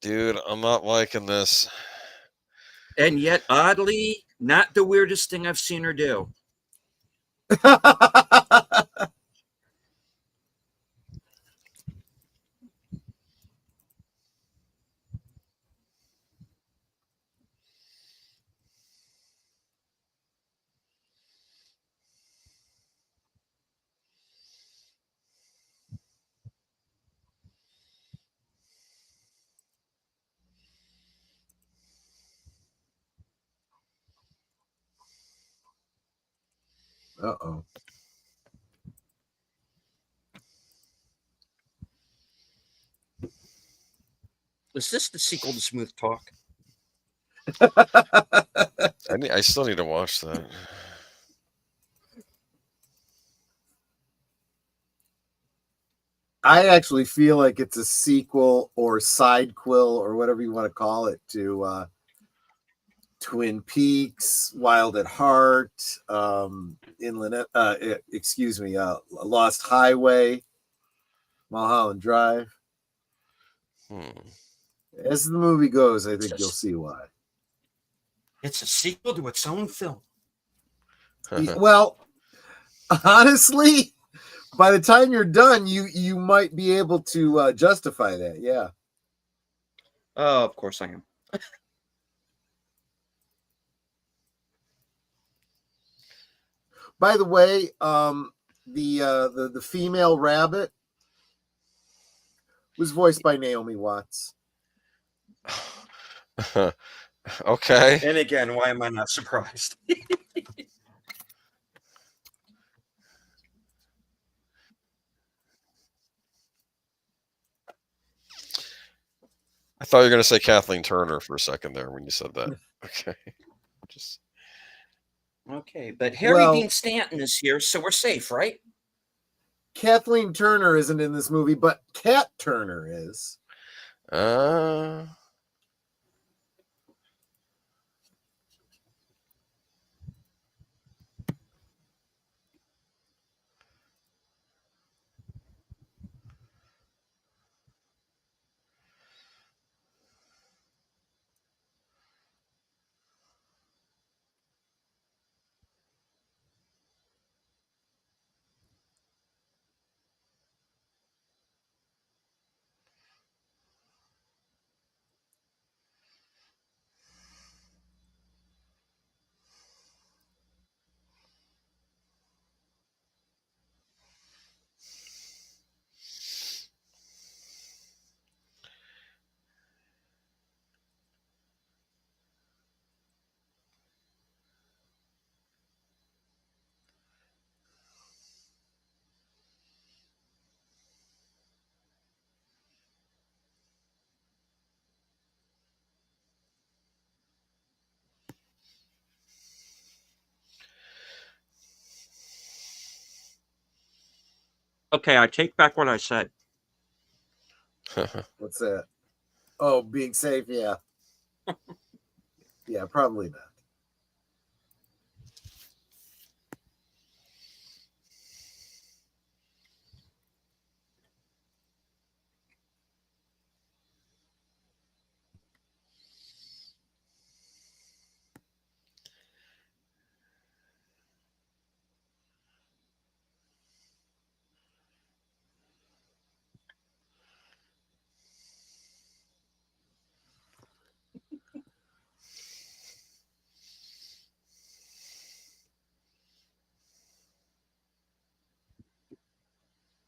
Dude, I'm not liking this. And yet, oddly, not the weirdest thing I've seen her do. Uh-oh. Is this the sequel to Smooth Talk? I still need to watch that. I actually feel like it's a sequel or side quill or whatever you want to call it to Twin Peaks, Wild at Heart, Lost Highway, Mulholland Drive. As the movie goes, I think you'll see why. It's a sequel to its own film. Well, honestly, by the time you're done, you might be able to justify that. Yeah. Oh, of course I am. By the way, the female rabbit was voiced by Naomi Watts. Okay. And again, why am I not surprised? thought you were going to say Kathleen Turner for a second there when you said that. Okay. Just Okay, but Harry Well- Dean Stanton is here, so we're safe, right? Kathleen Turner isn't in this movie, but Kat Turner is. Okay, I take back what I said. What's that? Oh, being safe, yeah. Yeah, probably not.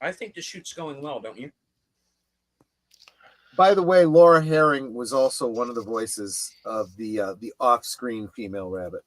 I think the shoot's going well, don't you? By the way, Laura Herring was also one of the voices of the off-screen female rabbit.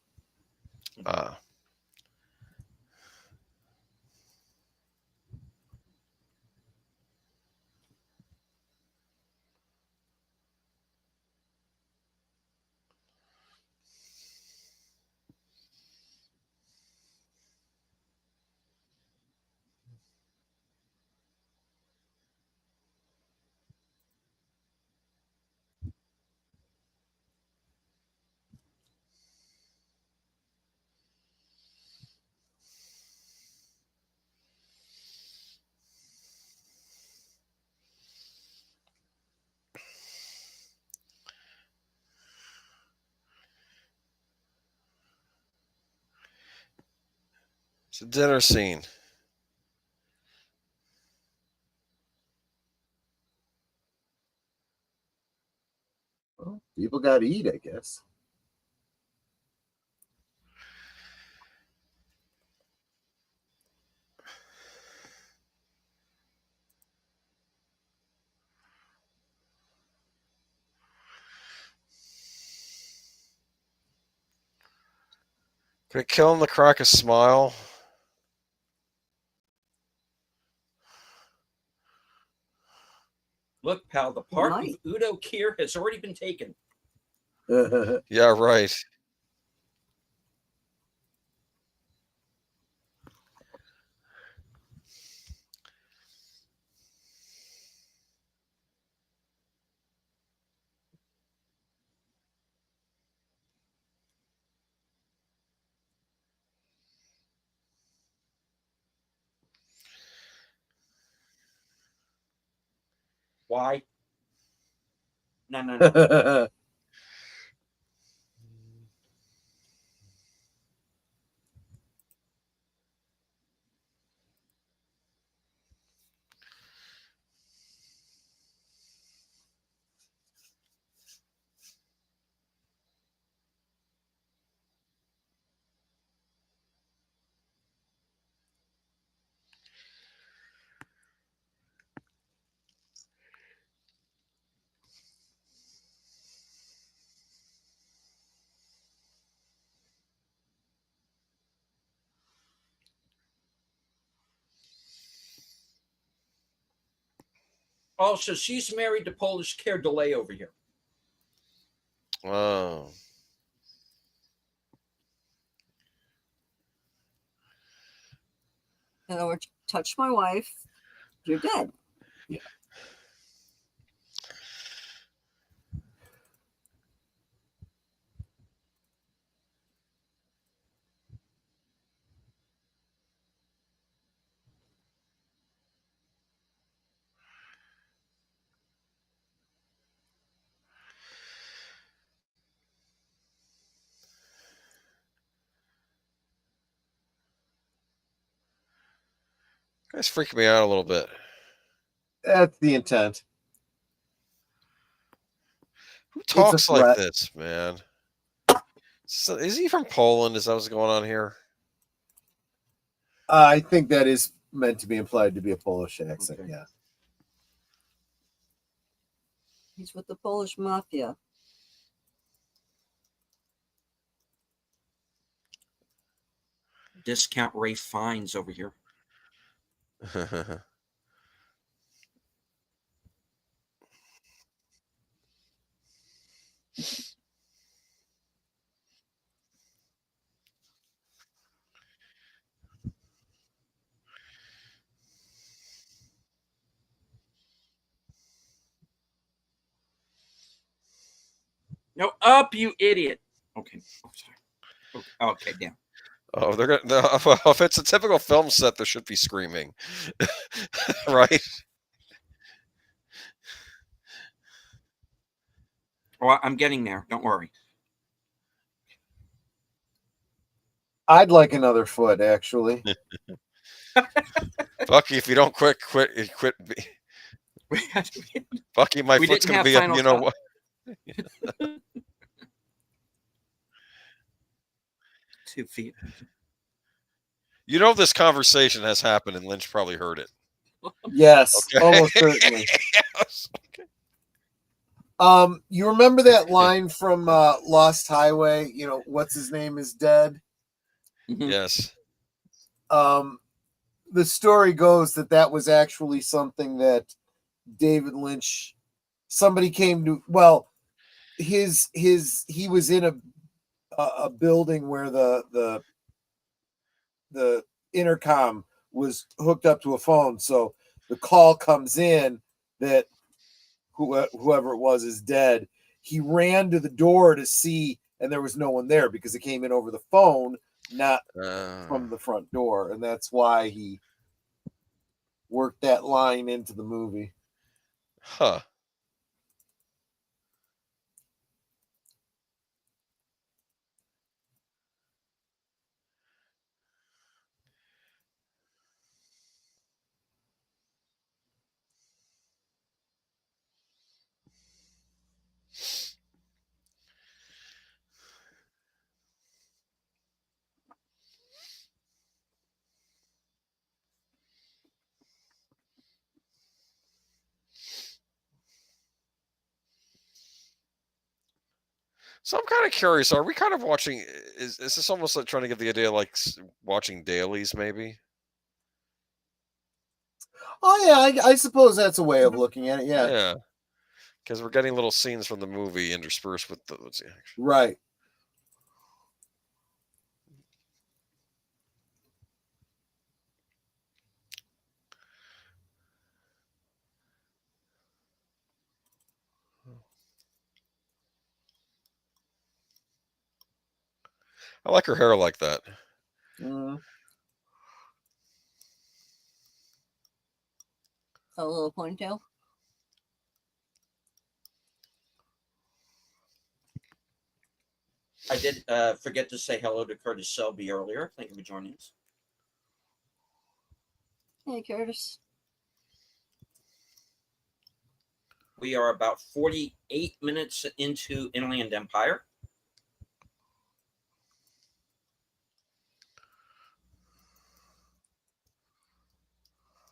It's a dinner scene. Well, people got to eat, I guess. Could it kill him to crack a smile? Look, pal, the part might. of Udo Kier has already been taken. Yeah, right. Why? No. Oh, so she's married to Polish Care delay over here. Oh. In other words, touch my wife, you're dead. Yeah. That's freaking me out a little bit. That's the intent. Who It's a talks like threat. this, man? So, is he from Poland? Is that what's going on here? I think that is meant to be implied to be a Polish accent. Okay. Yeah. He's with the Polish mafia. Discount rate fines over here. No, up, you idiot. Okay. Oh, sorry. Okay, down. Oh, they're gonna. Well, if it's a typical film set, there should be screaming, right? Oh, I'm getting there. Don't worry. I'd like another foot, actually. Bucky, if you don't quit. Bucky, my We foot's didn't gonna have be up. final You know thought. what? 2 feet. You know this conversation has happened, and Lynch probably heard it. Yes, Okay. almost certainly. Yes. You remember that line from Lost Highway? You know, what's his name is dead. Mhm. Yes. The story goes that was actually something that David Lynch, somebody came to. Well, he was in a building where the intercom was hooked up to a phone, so the call comes in that whoever it was is dead. He ran to the door to see, and there was no one there because it came in over the phone, not from the front door, and that's why he worked that line into the movie. Huh. So I'm kind of curious. Are we kind of watching? Is this almost like trying to get the idea like watching dailies, maybe? Oh yeah, I suppose that's a way of looking at it. Yeah, Yeah. Because we're getting little scenes from the movie interspersed with the. Let's see, actually. right. I like her hair like that. Mm. A little ponytail. I did forget to say hello to Curtis Selby earlier. Thank you for joining us. Hey, Curtis. We are about 48 minutes into Inland Empire.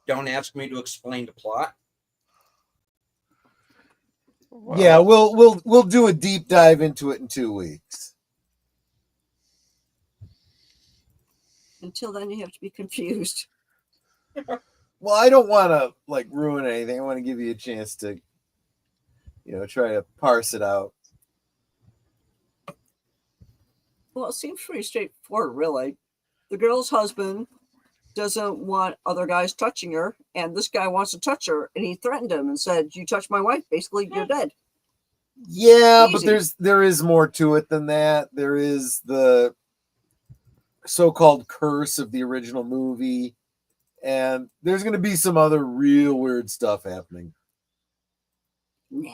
Don't ask me to explain the plot. Well, Yeah, we'll do a deep dive into it in 2 weeks. Until then, you have to be confused. Well, I don't want to like ruin anything. I want to give you a chance to, try to parse it out. Well, it seems pretty straightforward, really. The girl's husband doesn't want other guys touching her, and this guy wants to touch her, and he threatened him and said, "You touch my wife, basically, you're dead." Yeah, but Easy. there is more to it than that. There is the so-called curse of the original movie, and there's going to be some other real weird stuff happening. Nah.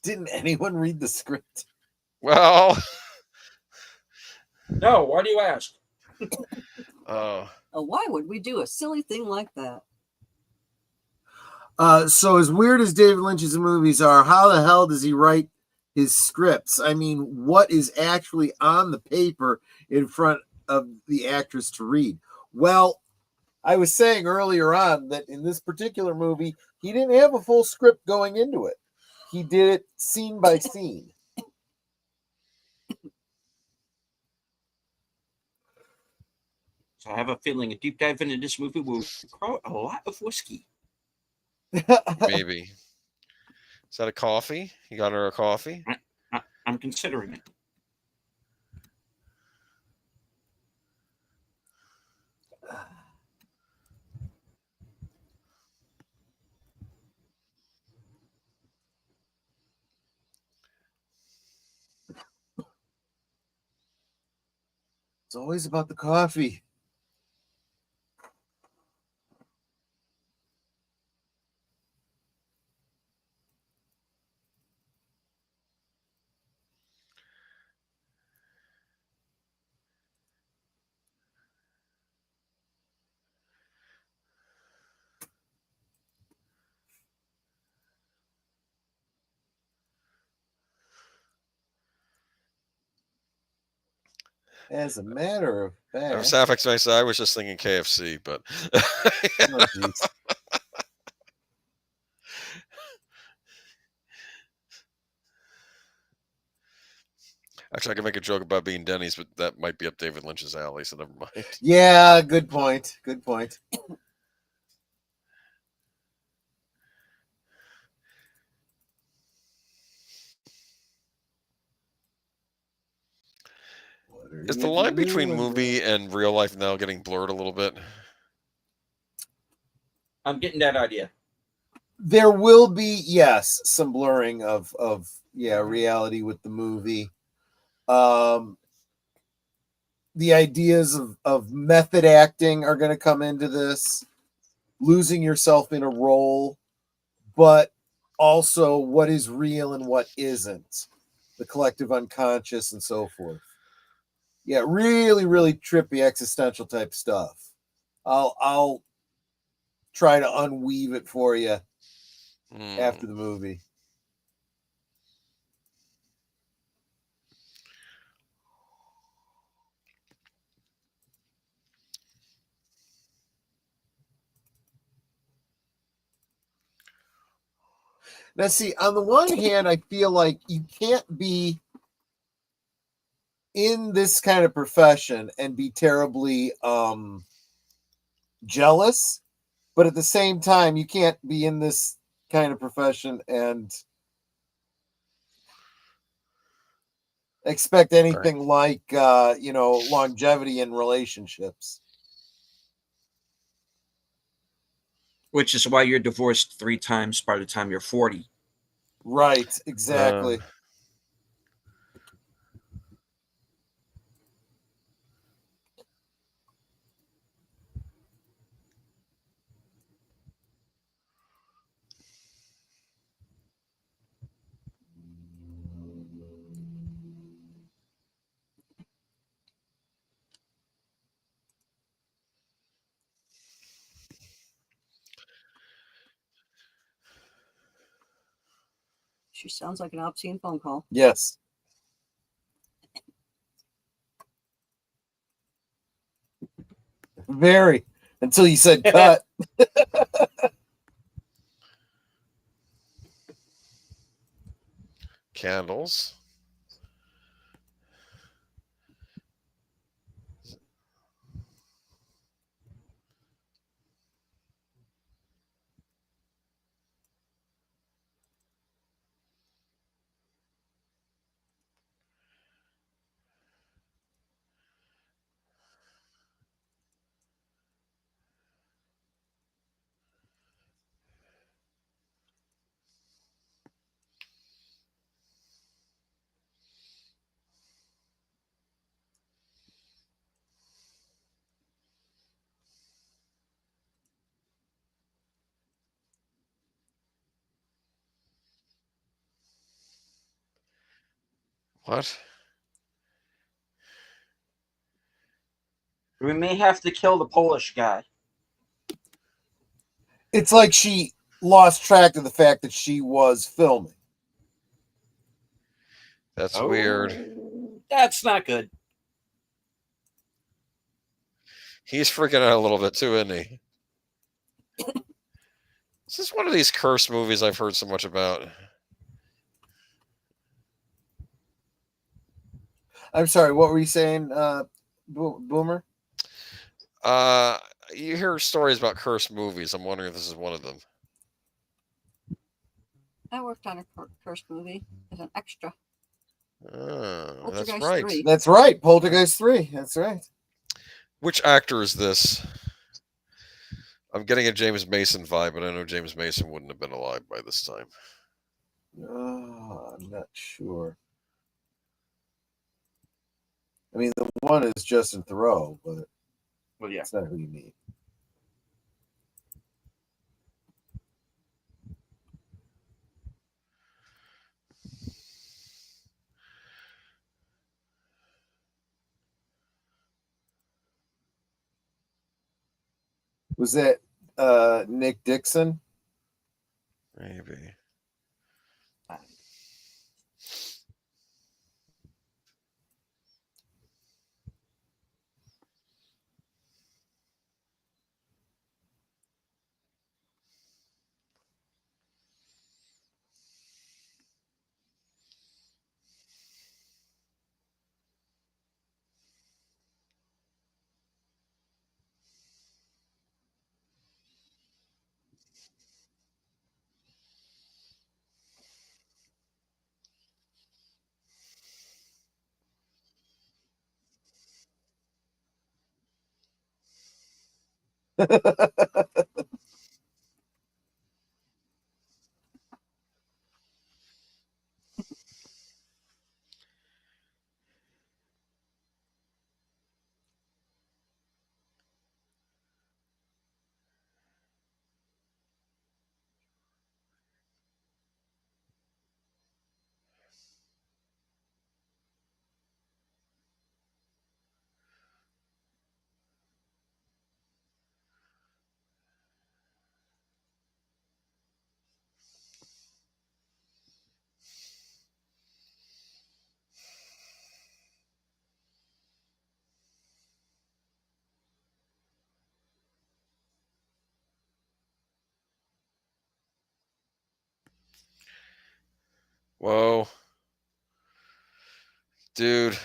Didn't anyone read the script? Well, No, why do you ask? Why would we do a silly thing like that? So as weird as David Lynch's movies are, how the hell does he write his scripts? I mean, what is actually on the paper in front of the actress to read? Well, I was saying earlier on that in this particular movie, he didn't have a full script going into it. He did it scene by scene. So I have a feeling a deep dive into this movie will require a lot of whiskey. maybe. Is that a coffee? You got her a coffee? I'm considering it. It's always about the coffee. As a matter of I was fact, half I was just thinking KFC, but oh, geez. actually, I can make a joke about being Denny's, but that might be up David Lynch's alley, so never mind. Yeah, good point. Good point. Is the line between movie and real life now getting blurred a little bit? I'm getting that idea. There will be, yes, some blurring of reality with the movie. The ideas of method acting are going to come into this, losing yourself in a role, but also what is real and what isn't, the collective unconscious and so forth. Yeah, really, really trippy existential type stuff. I'll try to unweave it for you after the movie. Now, see, on the one hand, I feel like you can't be in this kind of profession and be terribly jealous, but at the same time, you can't be in this kind of profession and expect anything like longevity in relationships. which is why you're divorced 3 times by the time you're 40. Right, exactly. She sounds like an obscene phone call. Yes. Very. Until you said cut. Candles. What? We may have to kill the Polish guy. It's like she lost track of the fact that she was filming. That's weird. That's not good. He's freaking out a little bit too, isn't he? This is one of these curse movies I've heard so much about. I'm sorry, what were you saying, Boomer? You hear stories about cursed movies. I'm wondering if this is one of them. I worked on a cursed movie as an extra. Oh, that's Poltergeist right. 3. That's right. Poltergeist 3. That's right. Which actor is this? I'm getting a James Mason vibe, but I know James Mason wouldn't have been alive by this time. I'm not sure. I mean, the one is Justin Theroux, but Well, yeah. that's not who you mean. Was that Nick Dixon? Maybe. Whoa. Dude.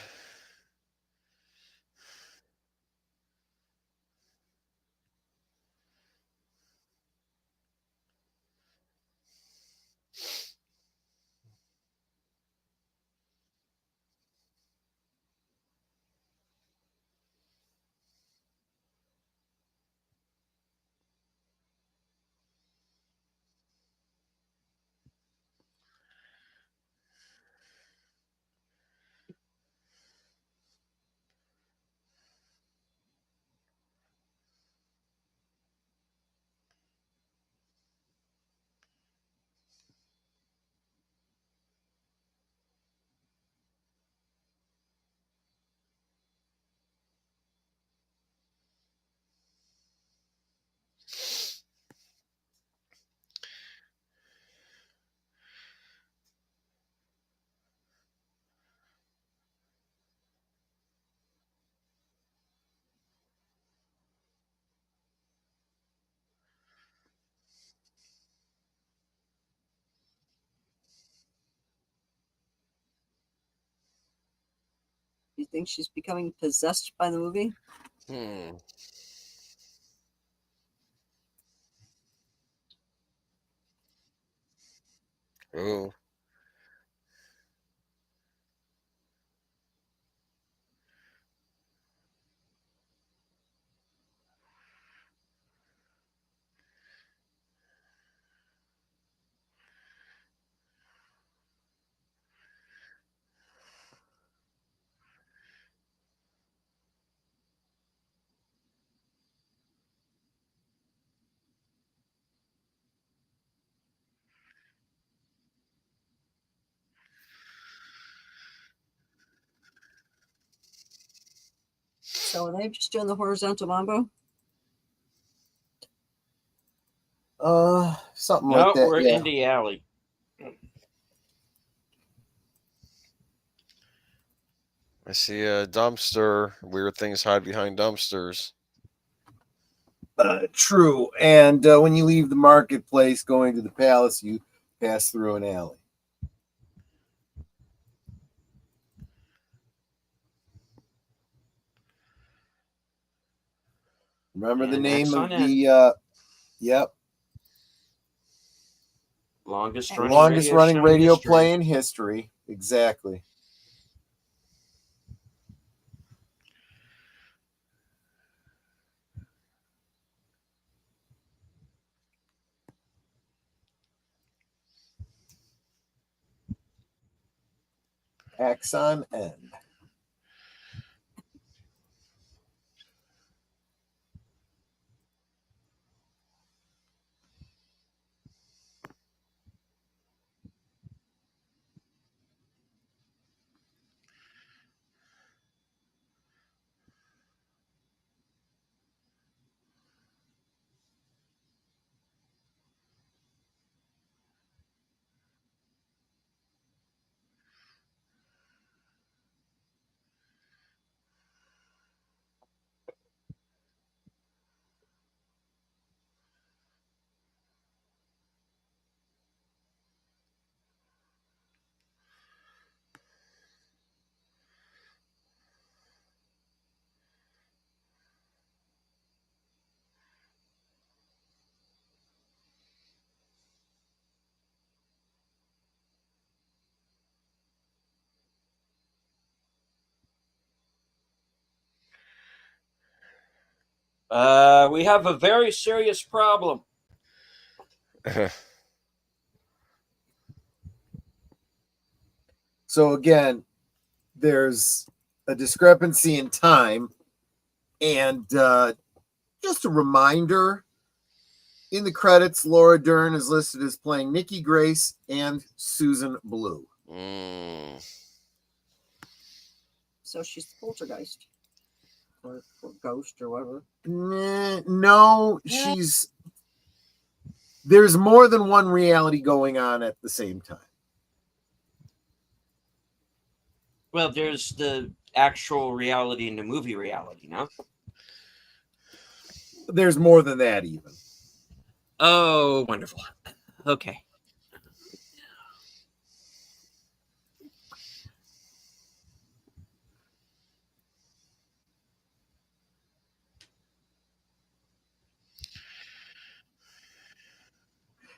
think she's becoming possessed by the movie? Hmm. Ooh. So are they just doing the horizontal mambo? Something No, like that. we're Yeah. in the alley. I see a dumpster. Weird things hide behind dumpsters. True. And when you leave the marketplace going to the palace, you pass through an alley. Remember the And name Exxon of N. the yep, Longest longest radio running show in radio history. play in history. Exactly. Axon N. We have a very serious problem. So again, there's a discrepancy in time, and just a reminder: in the credits, Laura Dern is listed as playing Nikki Grace and Susan Blue. Mm. So she's the poltergeist. Or ghost or whatever. No, she's there's more than one reality going on at the same time. Well, there's the actual reality and the movie reality, no? There's more than that even. Oh, wonderful. Okay.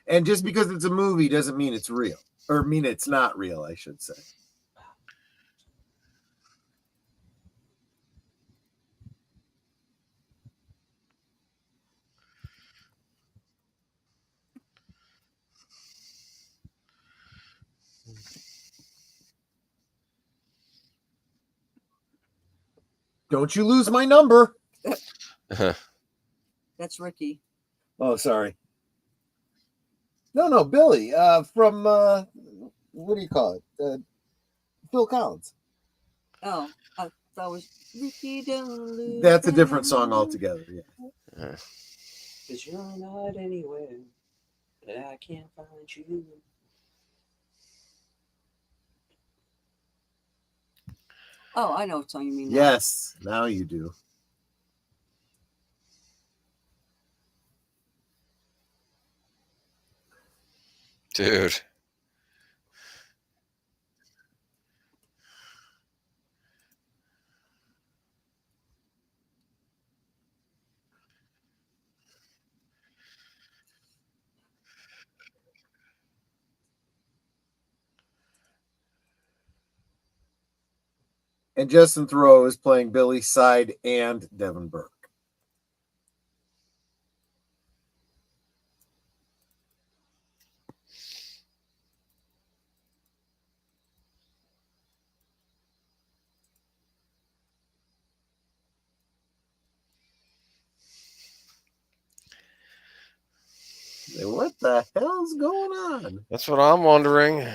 And just because it's a movie doesn't mean it's real, or mean it's not real, I should say. Don't you lose my number. That's Ricky. Oh, sorry. No, Billy. From what do you call it? Phil Collins. Oh, I thought it was Ricky. Don't lose That's a my different song number. altogether. Yeah. Because you're not anywhere that I can't find you. Oh, I know what song you mean now. Yes, now you do. Dude. And Justin Theroux is playing Billy Side and Devin Burke. What the hell's going on? That's what I'm wondering.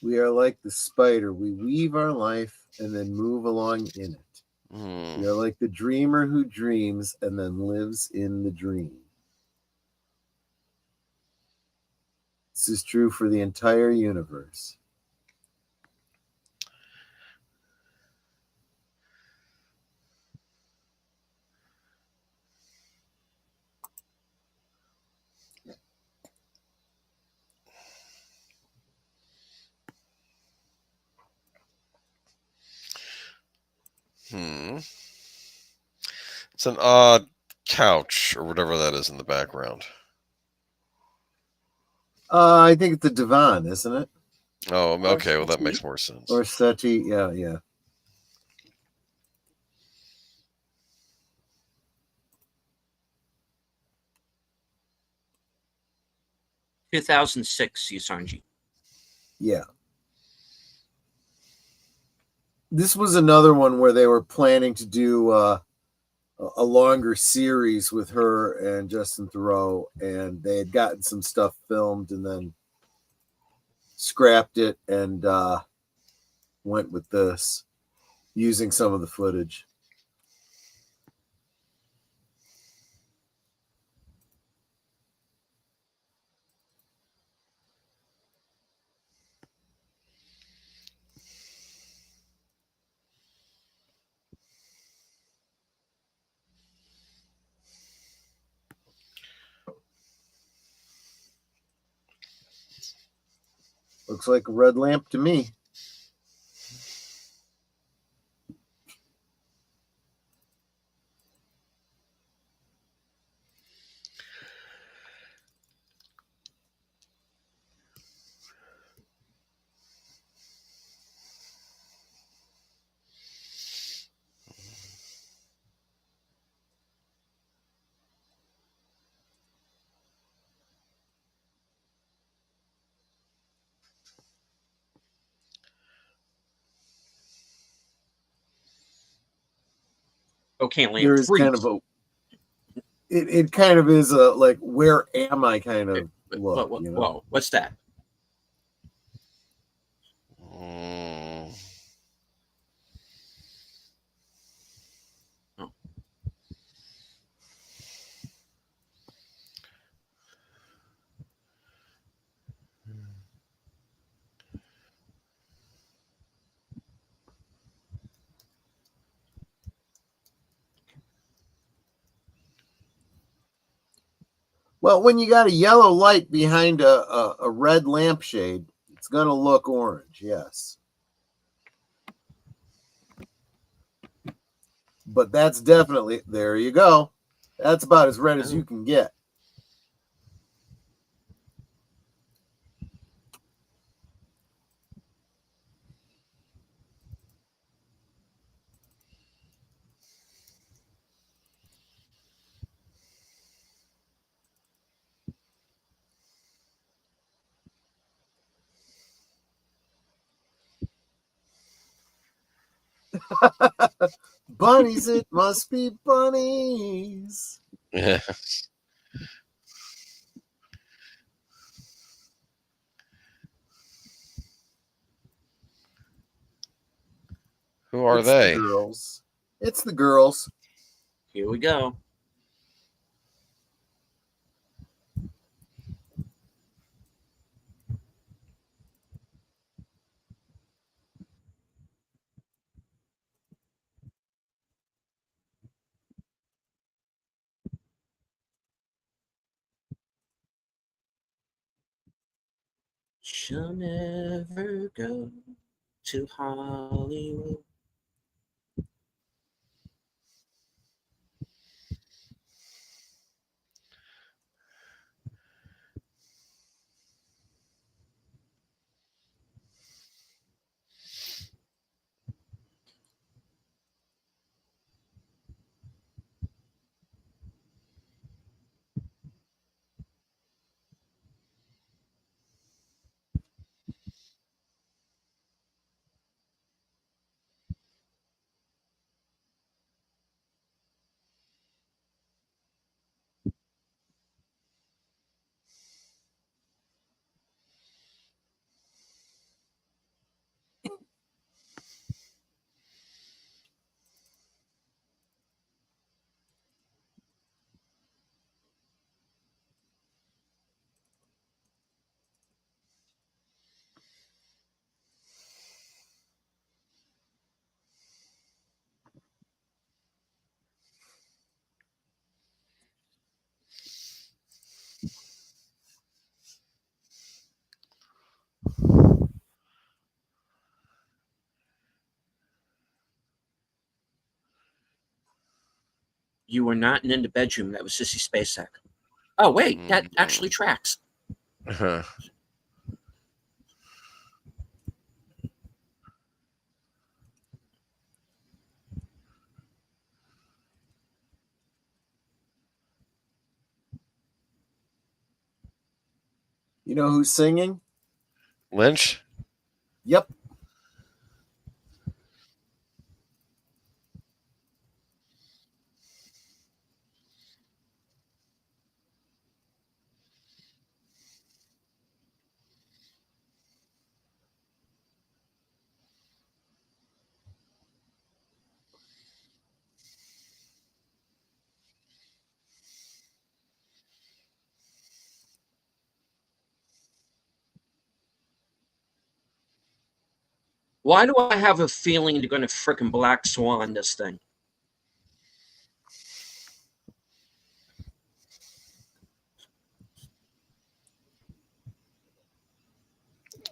We are like the spider. We weave our life and then move along in it. We are like the dreamer who dreams and then lives in the dream. This is true for the entire universe. It's an odd couch or whatever that is in the background. I think it's the divan, isn't it? Oh, okay. Well, that makes more sense. Or settee. Yeah. 2006, Yusanji. Yeah. This was another one where they were planning to do a longer series with her and Justin Theroux, and they had gotten some stuff filmed and then scrapped it and went with this, using some of the footage. Looks like a red lamp to me. Okay, Lamp. There is kind of a. It kind of is a like, where am I kind of look. Whoa, what's that? Well, when you got a yellow light behind a red lampshade, it's going to look orange, yes. But that's definitely, there you go. That's about as red as you can get. Bunnies, it must be bunnies. Yeah. Who are they? The girls. It's the girls. Here we go. She'll never go to Hollywood. You were not in the bedroom. That was Sissy Spacek. Oh, wait, that actually tracks. You know who's singing? Lynch? Yep. Why do I have a feeling they're going to frickin' Black Swan this thing?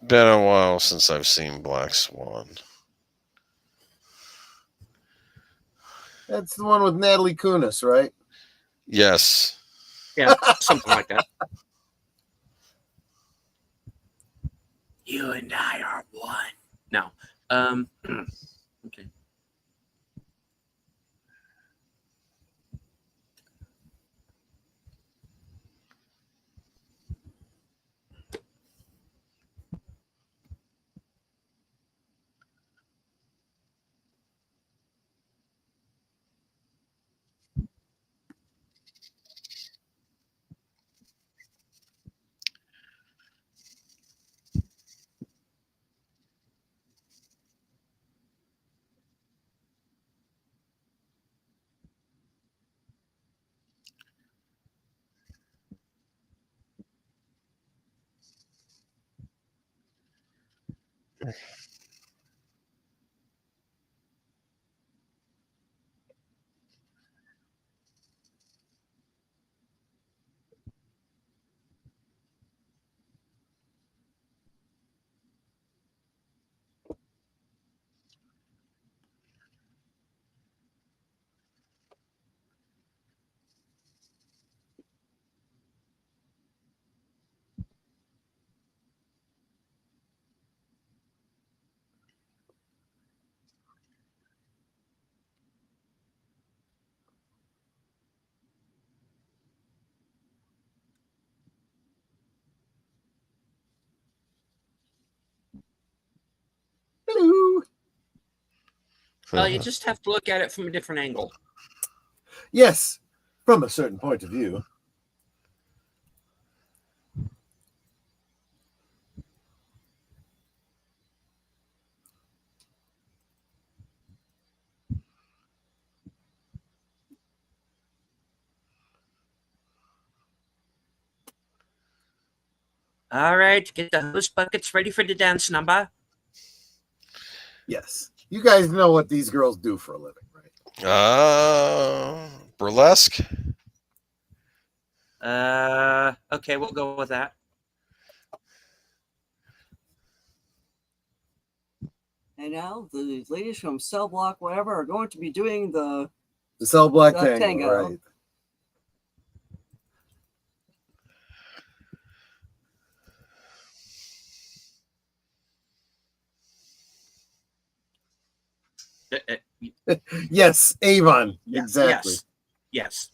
Been a while since I've seen Black Swan. That's the one with Natalie Kunis, right? Yes. Yeah, something like that. You and I are one. No. Okay. Hello. You just have to look at it from a different angle. Yes, from a certain point of view. All right, get the hose buckets ready for the dance number. Yes. You guys know what these girls do for a living, right? Burlesque? Okay, we'll go with that. And now the ladies from Cell Block, whatever, are going to be doing the Cell Block The Tango, tango. right? Yes, Avon. Yeah, Exactly. Yes.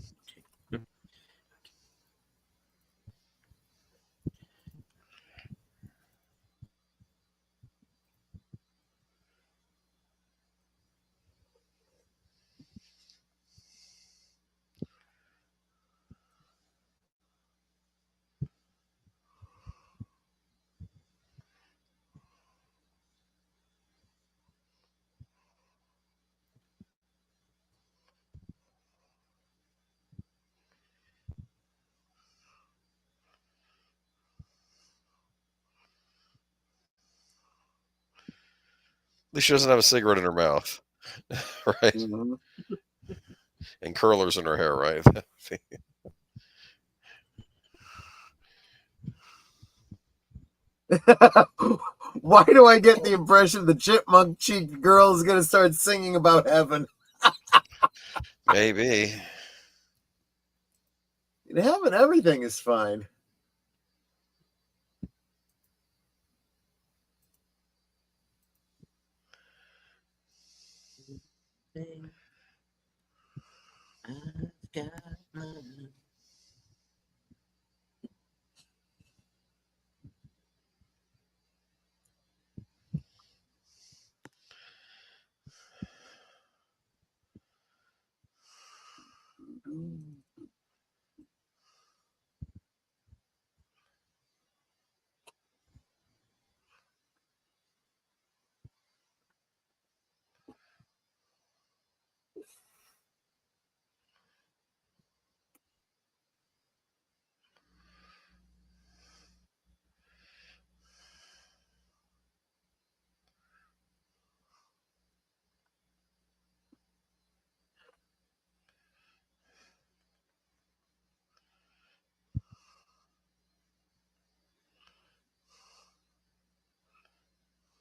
At least she doesn't have a cigarette in her mouth, right? Mhm. And curlers in her hair, right? Why do I get the impression the chipmunk cheeked girl is going to start singing about heaven? Maybe. In heaven, everything is fine. I've got mine.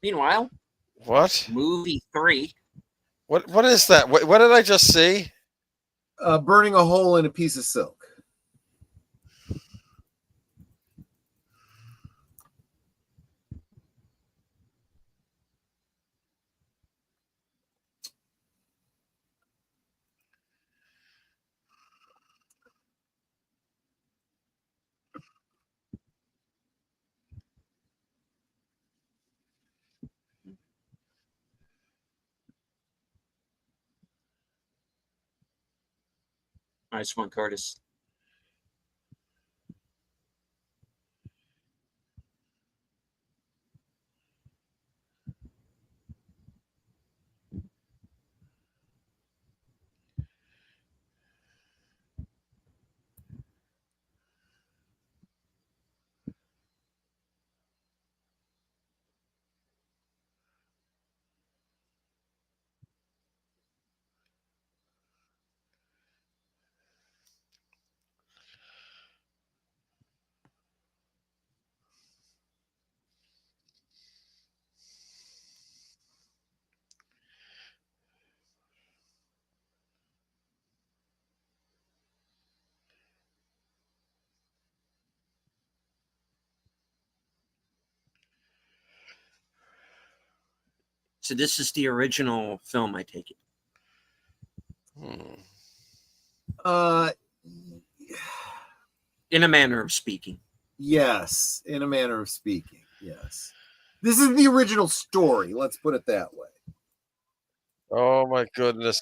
Meanwhile, What? movie 3. What is that? What did I just see? Burning a hole in a piece of silk. Nice one, Curtis. So this is the original film, I take it. Hmm. In a manner of speaking. Yes, in a manner of speaking. Yes. This is the original story. Let's put it that way. Oh my goodness.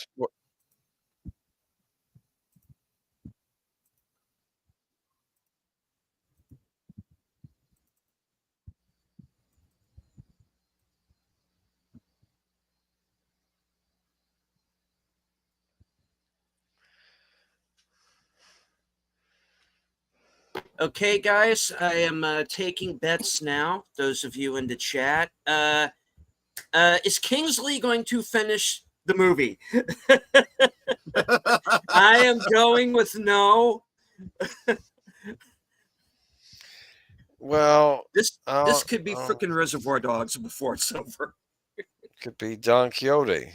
Okay, guys, I am taking bets now. Those of you in the chat, is Kingsley going to finish the movie? I am going with no. Well, This could be freaking Reservoir Dogs before it's over. Could be Don Quixote.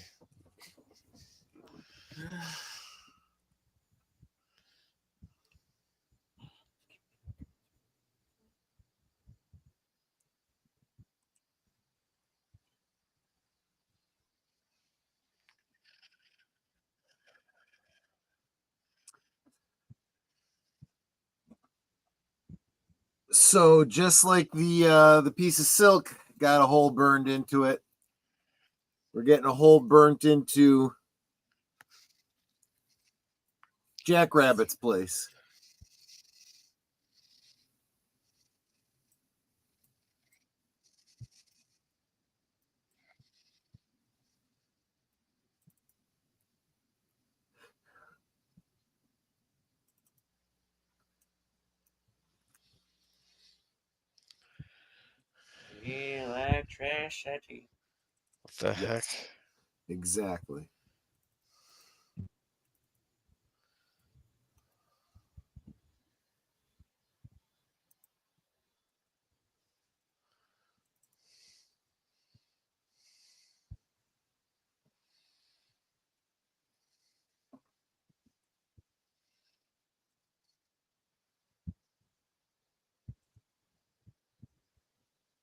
So just like the piece of silk got a hole burned into it, we're getting a hole burnt into Jackrabbit's place. Electricity. What the heck? Yes. Exactly.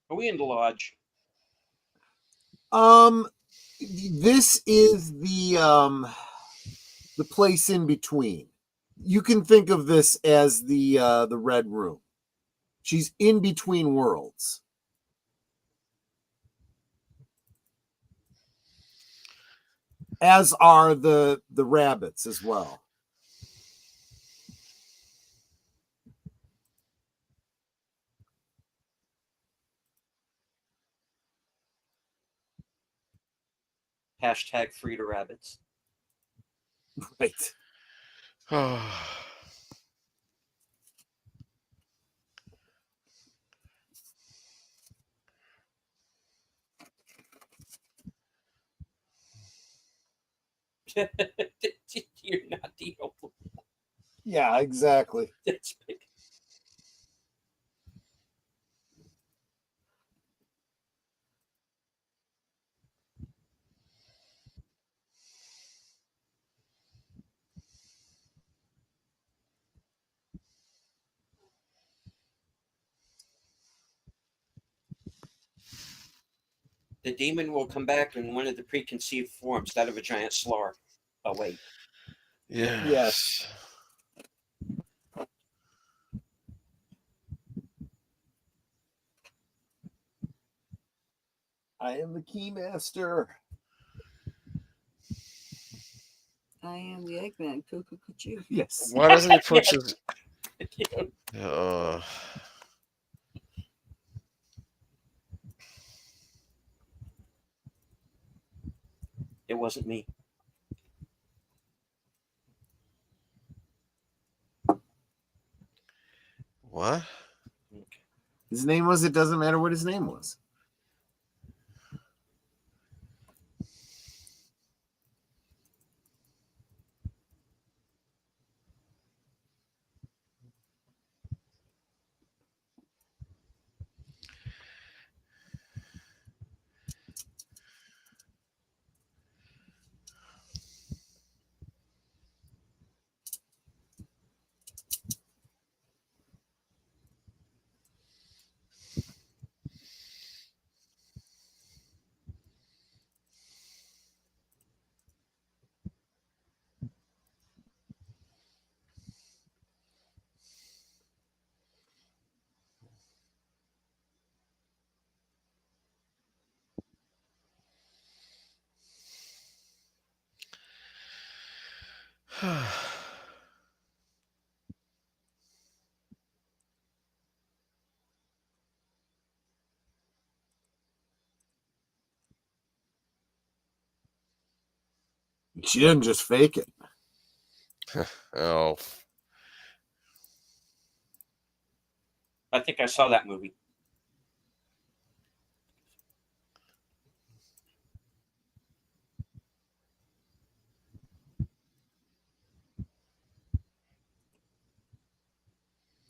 Are we in the lodge? This is the place in between. You can think of this as the Red Room. She's in between worlds. As are the rabbits as well. Hashtag free to rabbits. Right. You're not the only. Yeah, exactly. That's big. The demon will come back in one of the preconceived forms, that of a giant slar. Oh, wait. Yes. I am the Keymaster. I am the Eggman. Cuckoo, cuckoo. Yes. Why doesn't he put his? It wasn't me. What? His name was, it doesn't matter what his name was. She didn't just fake it. Oh. I think I saw that movie.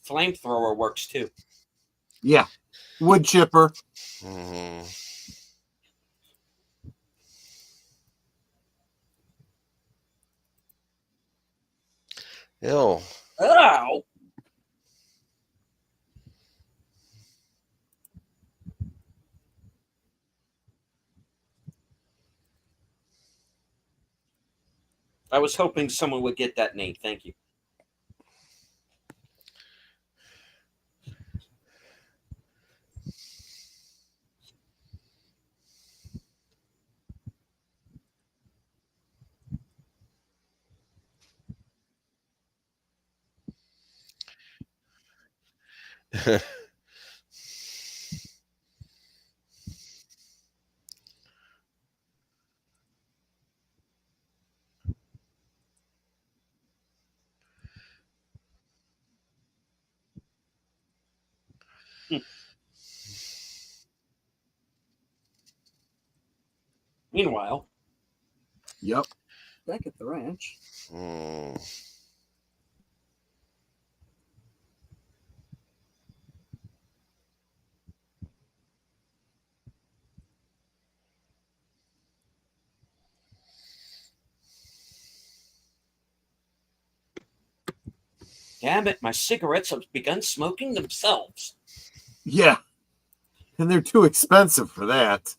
Flamethrower works too. Yeah. Wood chipper. Mm-hmm. Ew. Ow! I was hoping someone would get that, Nate. Thank you. Meanwhile, Yep. Back at the ranch. Hmm. damn it, my cigarettes have begun smoking themselves. Yeah. And they're too expensive for that.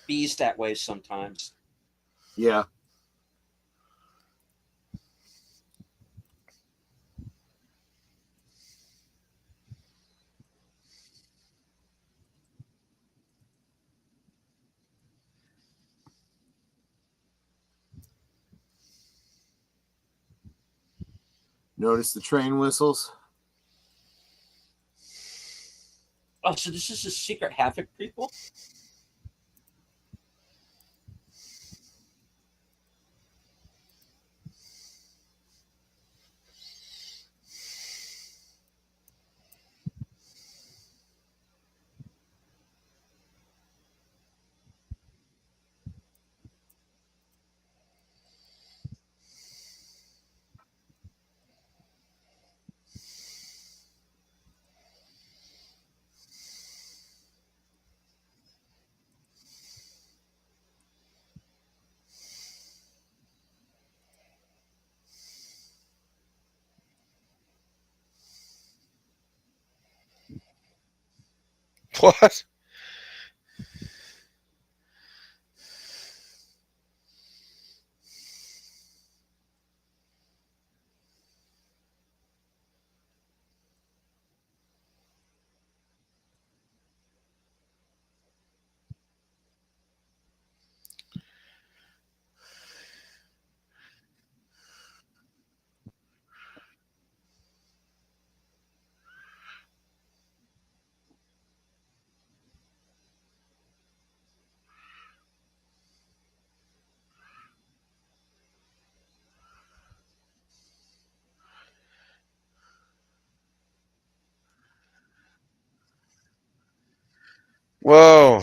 Bees that way sometimes. Yeah. Notice the train whistles? Oh, so this is a Secret Havoc prequel? What? Whoa.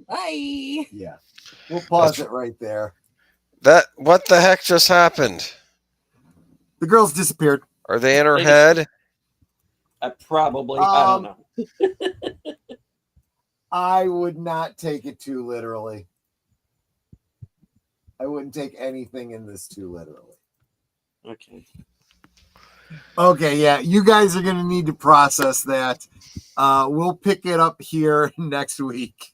Bye. Yeah. We'll pause That's- it right there. What the heck just happened? The girls disappeared. Are they in her They head? Probably. I don't know. I would not take it too literally. I wouldn't take anything in this too literally. Okay. Okay, yeah, you guys are going to need to process that. We'll pick it up here next week.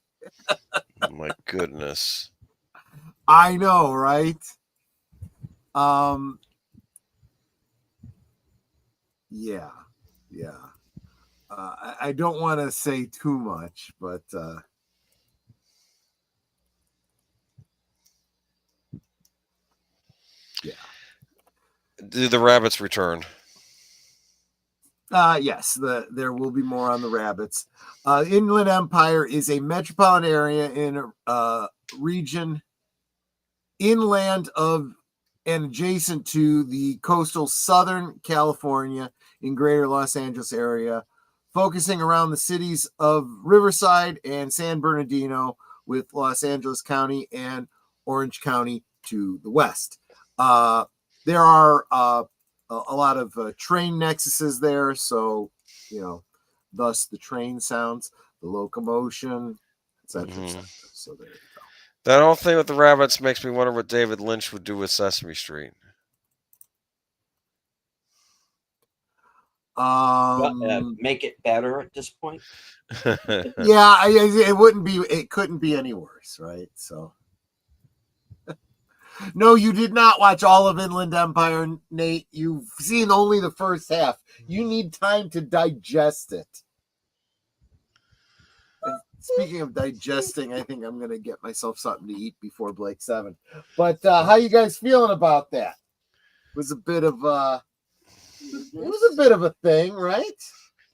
My goodness. I know, right? Yeah. I don't want to say too much, but yeah. Do the rabbits return? Yes, there will be more on the rabbits. Inland Empire is a metropolitan area in a region inland of and adjacent to the coastal Southern California in greater Los Angeles area, focusing around the cities of Riverside and San Bernardino, with Los Angeles County and Orange County to the west. There are a lot of train nexuses there, so thus the train sounds, the locomotion, etc., etc. So there you go. That whole thing with the rabbits makes me wonder what David Lynch would do with Sesame Street. Make it better at this point. Yeah, it wouldn't be. It couldn't be any worse, right? So, no, you did not watch all of Inland Empire, Nate. You've seen only the first half. You need time to digest it. And speaking of digesting, I think I'm going to get myself something to eat before Blake 7. But how you guys feeling about that? It was a bit of a thing, right?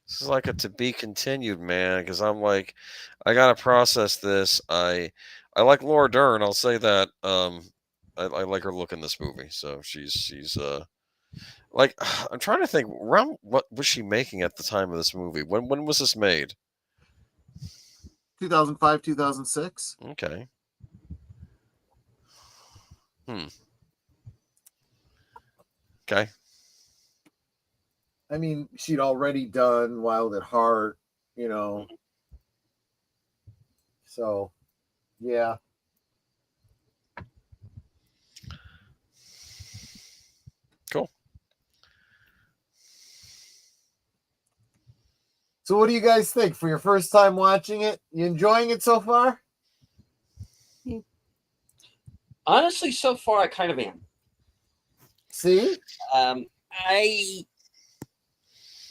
This is like a to be continued, man. Because I'm like, I gotta process this. I like Laura Dern. I'll say that. I like her look in this movie. So she's like, I'm trying to think. Around what was she making at the time of this movie? When was this made? 2005, 2006. Okay. Okay. I mean, she'd already done Wild at Heart, So, yeah. Cool. So, what do you guys think for your first time watching it? You enjoying it so far? Honestly, so far I kind of am. See?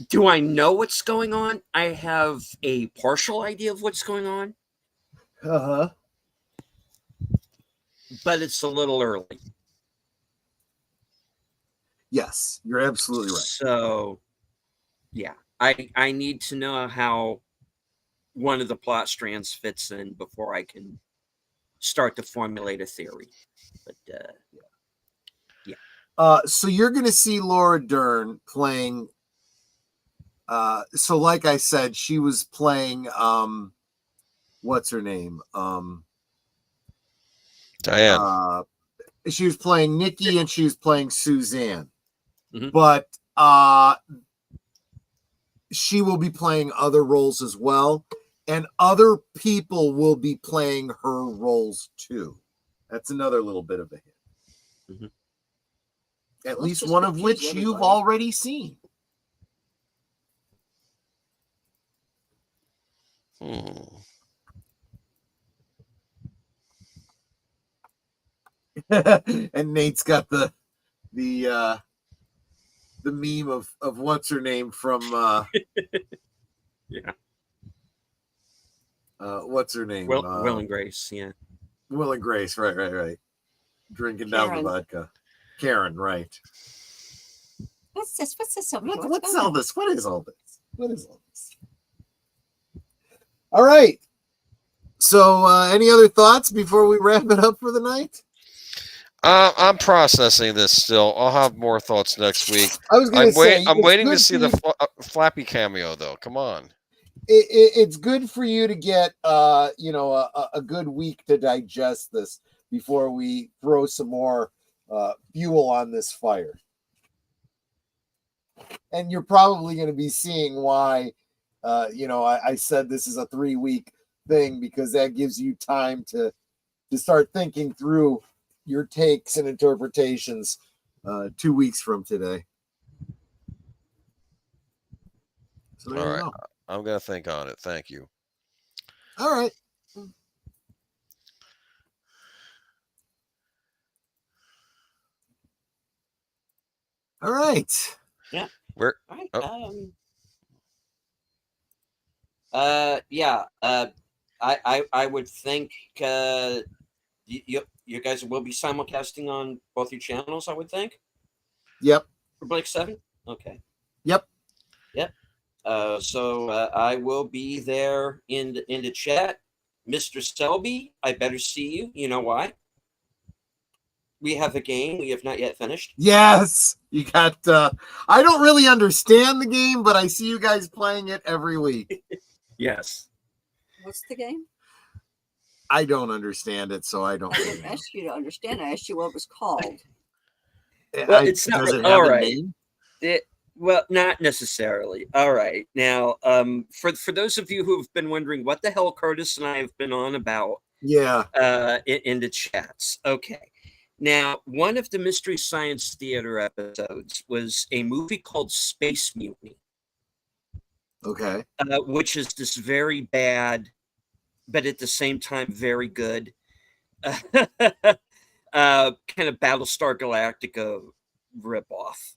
Do I know what's going on? I have a partial idea of what's going on. Uh-huh. But it's a little early. Yes, you're absolutely right. So, yeah, I need to know how one of the plot strands fits in before I can start to formulate a theory. But yeah. So you're going to see Laura Dern playing. So like I said, she was playing. What's her name? Diane. She was playing Nikki and she was playing Suzanne. Mm-hmm. But she will be playing other roles as well, and other people will be playing her roles too. That's another little bit of a hint. Mm-hmm. At least one of which you've already seen. And Nate's got the meme of what's her name from yeah. What's her name? Will and Grace, yeah. Will and Grace, right. Drinking down the vodka. Karen, right. What's this? What's all this? What is all this? All right. So, any other thoughts before we wrap it up for the night? I'm processing this still. I'll have more thoughts next week. I'm waiting to see the Flappy cameo, though. Come on. It's good for you to get, a good week to digest this before we throw some more fuel on this fire. And you're probably going to be seeing why, I said this is a 3-week thing, because that gives you time to start thinking through your takes and interpretations 2 weeks from today. So there you go. I'm going to think on it. Thank you. All right. All right. Yeah. Where? All right. Oh. Yeah. I would think you guys will be simulcasting on both your channels. I would think Yep. for Blake 7. Okay. Yep. Yep. So I will be there in the chat. Mr. Selby, I better see you. You know why? We have a game we have not yet finished. Yes. You got I don't really understand the game, but I see you guys playing it every week. Yes. What's the game? I don't understand it, so I don't I really didn't know. ask you to understand. I asked you what it was called. Well, it's not does really- it have all a right. name? Well, not necessarily. All right. Now, for those of you who have been wondering what the hell Curtis and I have been on about, Yeah. in the chats. Okay. Now, one of the Mystery Science Theater episodes was a movie called Space Mutiny, Okay. which is this very bad, but at the same time very good, kind of Battlestar Galactica ripoff.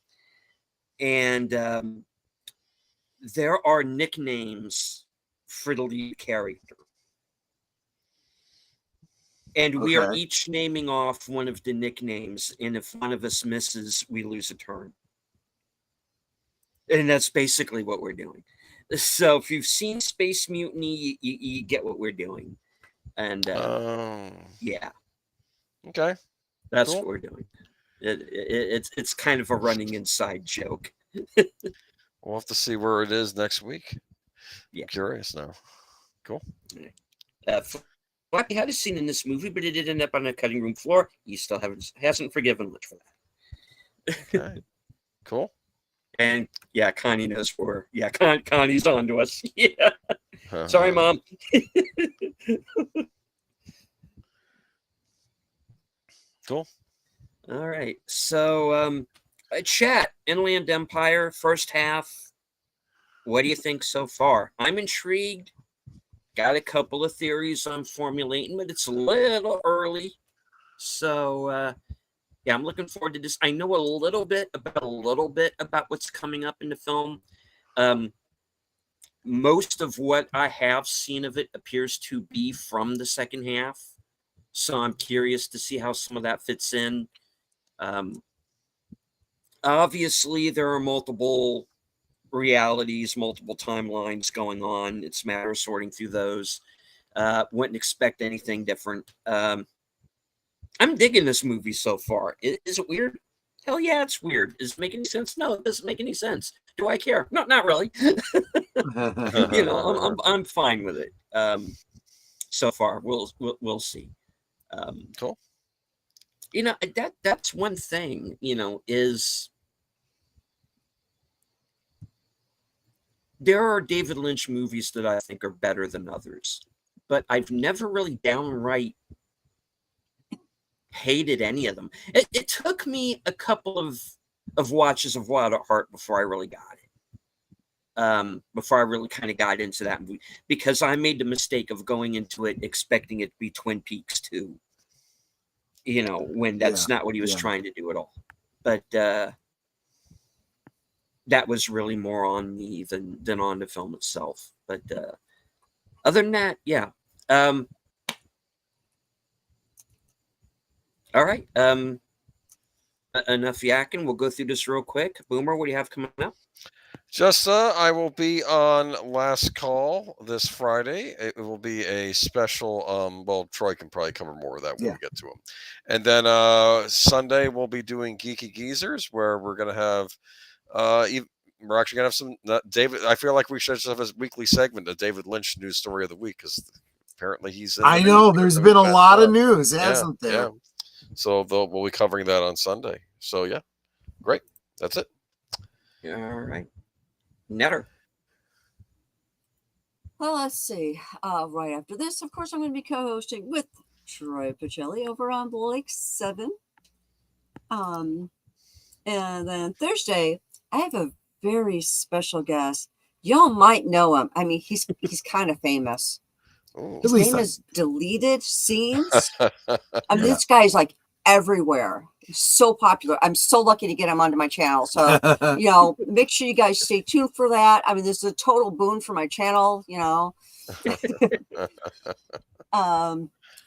And there are nicknames for the lead character. And we are Okay. each naming off one of the nicknames. And if one of us misses, we lose a turn. And that's basically what we're doing. So if you've seen Space Mutiny, you get what we're doing. And yeah, Okay. that's Cool. what we're doing. It's kind of a running inside joke. We'll have to see where it is next week. Yeah. I'm curious now. Cool. Flappy had a scene in this movie, but it did end up on a cutting room floor. He still hasn't forgiven much for that. Okay. Cool. And yeah, Connie knows where. Yeah, Connie's on to us. Yeah. Sorry, Mom. Cool. All right. So, chat, Inland Empire, first half. What do you think so far? I'm intrigued. Got a couple of theories I'm formulating, but it's a little early. So, yeah, I'm looking forward to this. I know a little bit about what's coming up in the film. Most of what I have seen of it appears to be from the second half. So I'm curious to see how some of that fits in. Obviously, there are multiple realities, multiple timelines going on. It's a matter of sorting through those. Wouldn't expect anything different. I'm digging this movie so far. Is it weird? Hell yeah, it's weird. Does it make any sense? No, it doesn't make any sense. Do I care? No, not really. You know, I'm fine with it. So far, we'll see. Cool. You know, that's one thing. You know, is there are David Lynch movies that I think are better than others, but I've never really downright hated any of them. It took me a couple of watches of Wild at Heart before I really got it. Before I really kind of got into that movie, because I made the mistake of going into it expecting it to be Twin Peaks 2. You know, when that's not what he was trying to do at all. But that was really more on me than on the film itself. But other than that, yeah. All right. Enough yakking. We'll go through this real quick. Boomer, what do you have coming up? Just I will be on Last Call this Friday. It will be a special. Well, Troy can probably cover more of that when we get to him. And then Sunday we'll be doing Geeky Geezers, where we're gonna have we're actually gonna have some David. I feel like we should just have a weekly segment, a David Lynch news story of the week, because apparently he's in the I news. know there's been a lot of news, hasn't there? Yeah. So we'll be covering that on Sunday. So yeah, great. That's it. All right. Netter. Well, let's see. Right after this, of course, I'm going to be co-hosting with Troy Pacelli over on Blake 7. And then Thursday, I have a very special guest. Y'all might know him. I mean, he's kind of famous. Ooh. His name is Deleted Scenes. I mean, this guy's like everywhere. He's so popular. I'm so lucky to get him onto my channel. So, you know, make sure you guys stay tuned for that. I mean, this is a total boon for my channel, you know.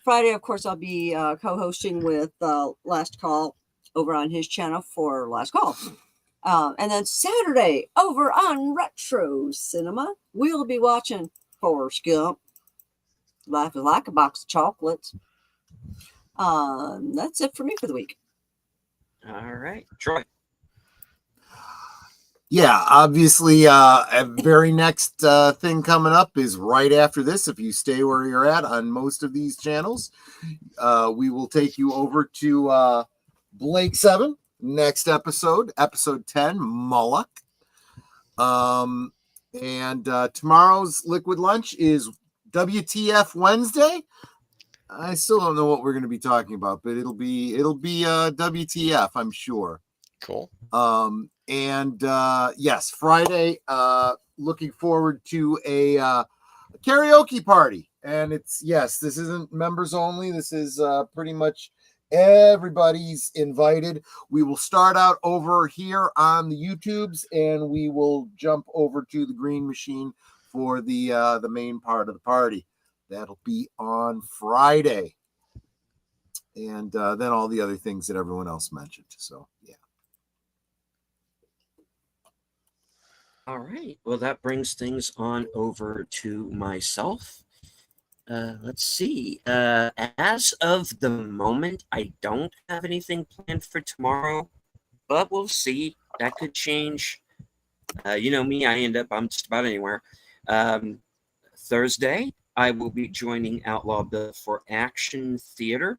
Friday, of course, I'll be co-hosting with Last Call over on his channel for Last Call. And then Saturday, over on Retro Cinema, we'll be watching Forrest Gump. Life is like a box of chocolates. That's it for me for the week. All right, Troy. Yeah, obviously, a very next thing coming up is right after this. If you stay where you're at on most of these channels, we will take you over to Blake 7, next episode, episode 10, Moloch. And tomorrow's Liquid Lunch is WTF Wednesday. I still don't know what we're going to be talking about, but it'll be WTF, I'm sure. Cool. Yes, Friday, looking forward to a karaoke party. And this isn't members only. This is pretty much everybody's invited. We will start out over here on the YouTubes, and we will jump over to the Green Machine for the main part of the party. That'll be on Friday. And then all the other things that everyone else mentioned. So, yeah. All right. Well, that brings things on over to myself. Let's see. As of the moment, I don't have anything planned for tomorrow, but we'll see. That could change. You know me, I'm just about anywhere. Thursday, I will be joining Outlaw Bill for Action Theater.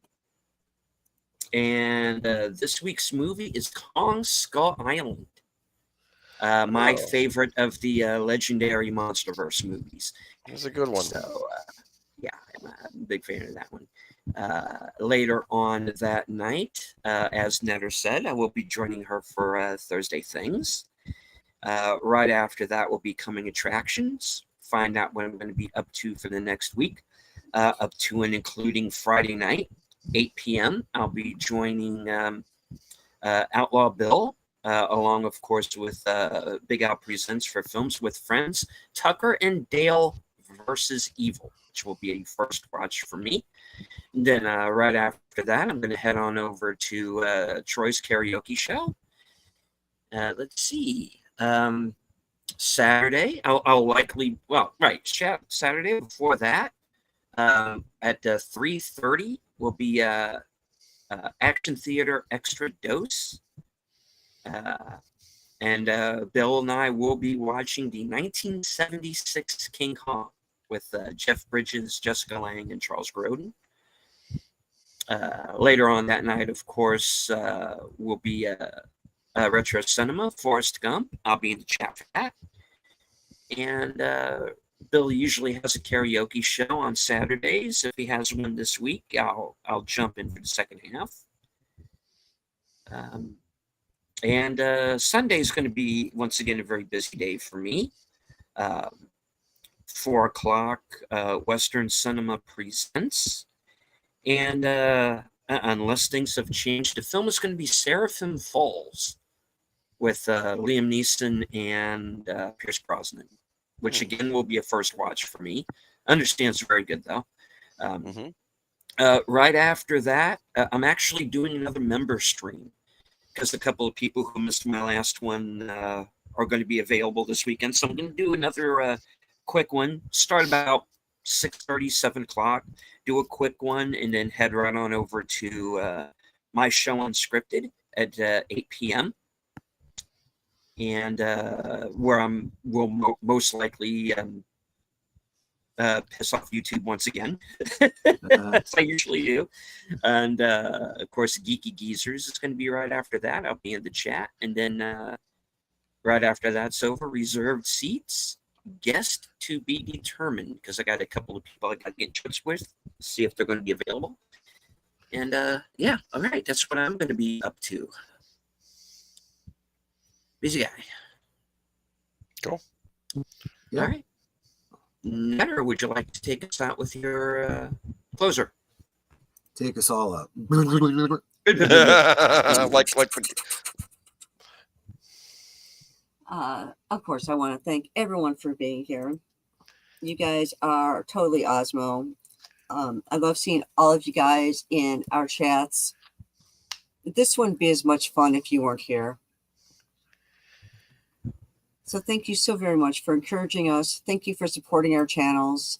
And this week's movie is Kong Skull Island. My favorite of the legendary MonsterVerse movies. It's a good one. So, yeah, I'm a big fan of that one. Later on that night, as Netter said, I will be joining her for Thursday Things. Right after that will be Coming Attractions. Find out what I'm going to be up to for the next week. Up to and including Friday night, 8 p.m. I'll be joining Outlaw Bill. Along, of course, with Big Al Presents for Films with Friends, Tucker and Dale versus Evil, which will be a first watch for me. And then right after that, I'm going to head on over to Troy's karaoke show. Let's see. Saturday, I'll likely, Saturday before that, at 3:30 will be Action Theater Extra Dose. And Bill and I will be watching the 1976 King Kong with Jeff Bridges, Jessica Lange, and Charles Grodin. Later on that night, of course, will be Retro Cinema, Forrest Gump. I'll be in the chat for that. And Bill usually has a karaoke show on Saturdays. If he has one this week, I'll jump in for the second half. And Sunday is going to be, once again, a very busy day for me. 4 o'clock, Western Cinema Presents. And unless things have changed, the film is going to be Seraphim Falls with Liam Neeson and Pierce Brosnan, which again will be a first watch for me. Understands very good, though. Right after that, I'm actually doing another member stream, because a couple of people who missed my last one are going to be available this weekend. So I'm going to do another quick one. Start about 6:30, 7 o'clock. Do a quick one, and then head right on over to my show Unscripted at 8 p.m. And where will most likely piss off YouTube once again, as I usually do. And of course, Geeky Geezers is going to be right after that. I'll be in the chat. And then right after that's over, reserved seats, guest to be determined, because I got a couple of people I got to get in touch with, see if they're going to be available. And yeah, all right, that's what I'm going to be up to. Busy guy. Cool. Yeah. All right. Netter, would you like to take us out with your closer? Take us all out. like Of course, I want to thank everyone for being here. You guys are totally Osmo. I love seeing all of you guys in our chats. This wouldn't be as much fun if you weren't here. So thank you so very much for encouraging us. Thank you for supporting our channels.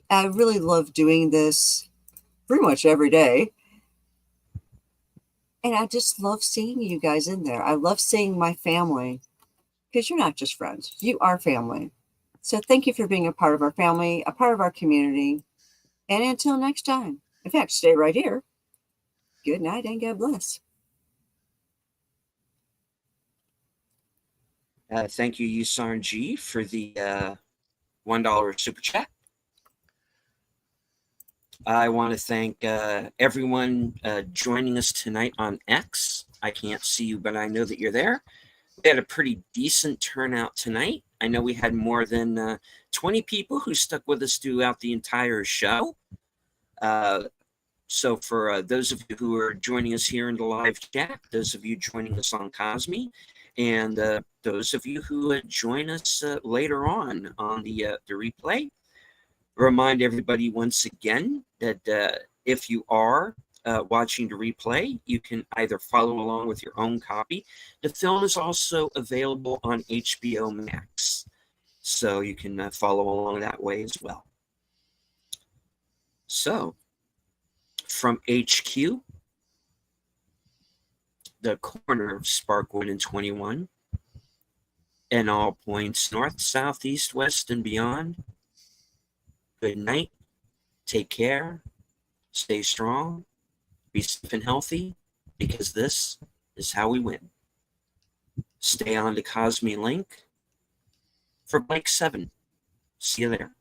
I really love doing this pretty much every day. And I just love seeing you guys in there. I love seeing my family, because you're not just friends, you are family. So thank you for being a part of our family, a part of our community. And until next time, in fact, stay right here. Good night and God bless. Thank you, Yusan G, for the $1 super chat. I want to thank everyone joining us tonight on X. I can't see you, but I know that you're there. We had a pretty decent turnout tonight. I know we had more than 20 people who stuck with us throughout the entire show. So for those of you who are joining us here in the live chat, those of you joining us on Cosme, and those of you who join us later on the replay, remind everybody once again that if you are watching the replay, you can either follow along with your own copy. The film is also available on HBO Max, so you can follow along that way as well. So, from HQ, the corner of Sparkwood and 21, and all points north, south, east, west, and beyond, good night, take care, stay strong, be safe and healthy, because this is how we win. Stay on the Cosme link for Blake 7. See you there.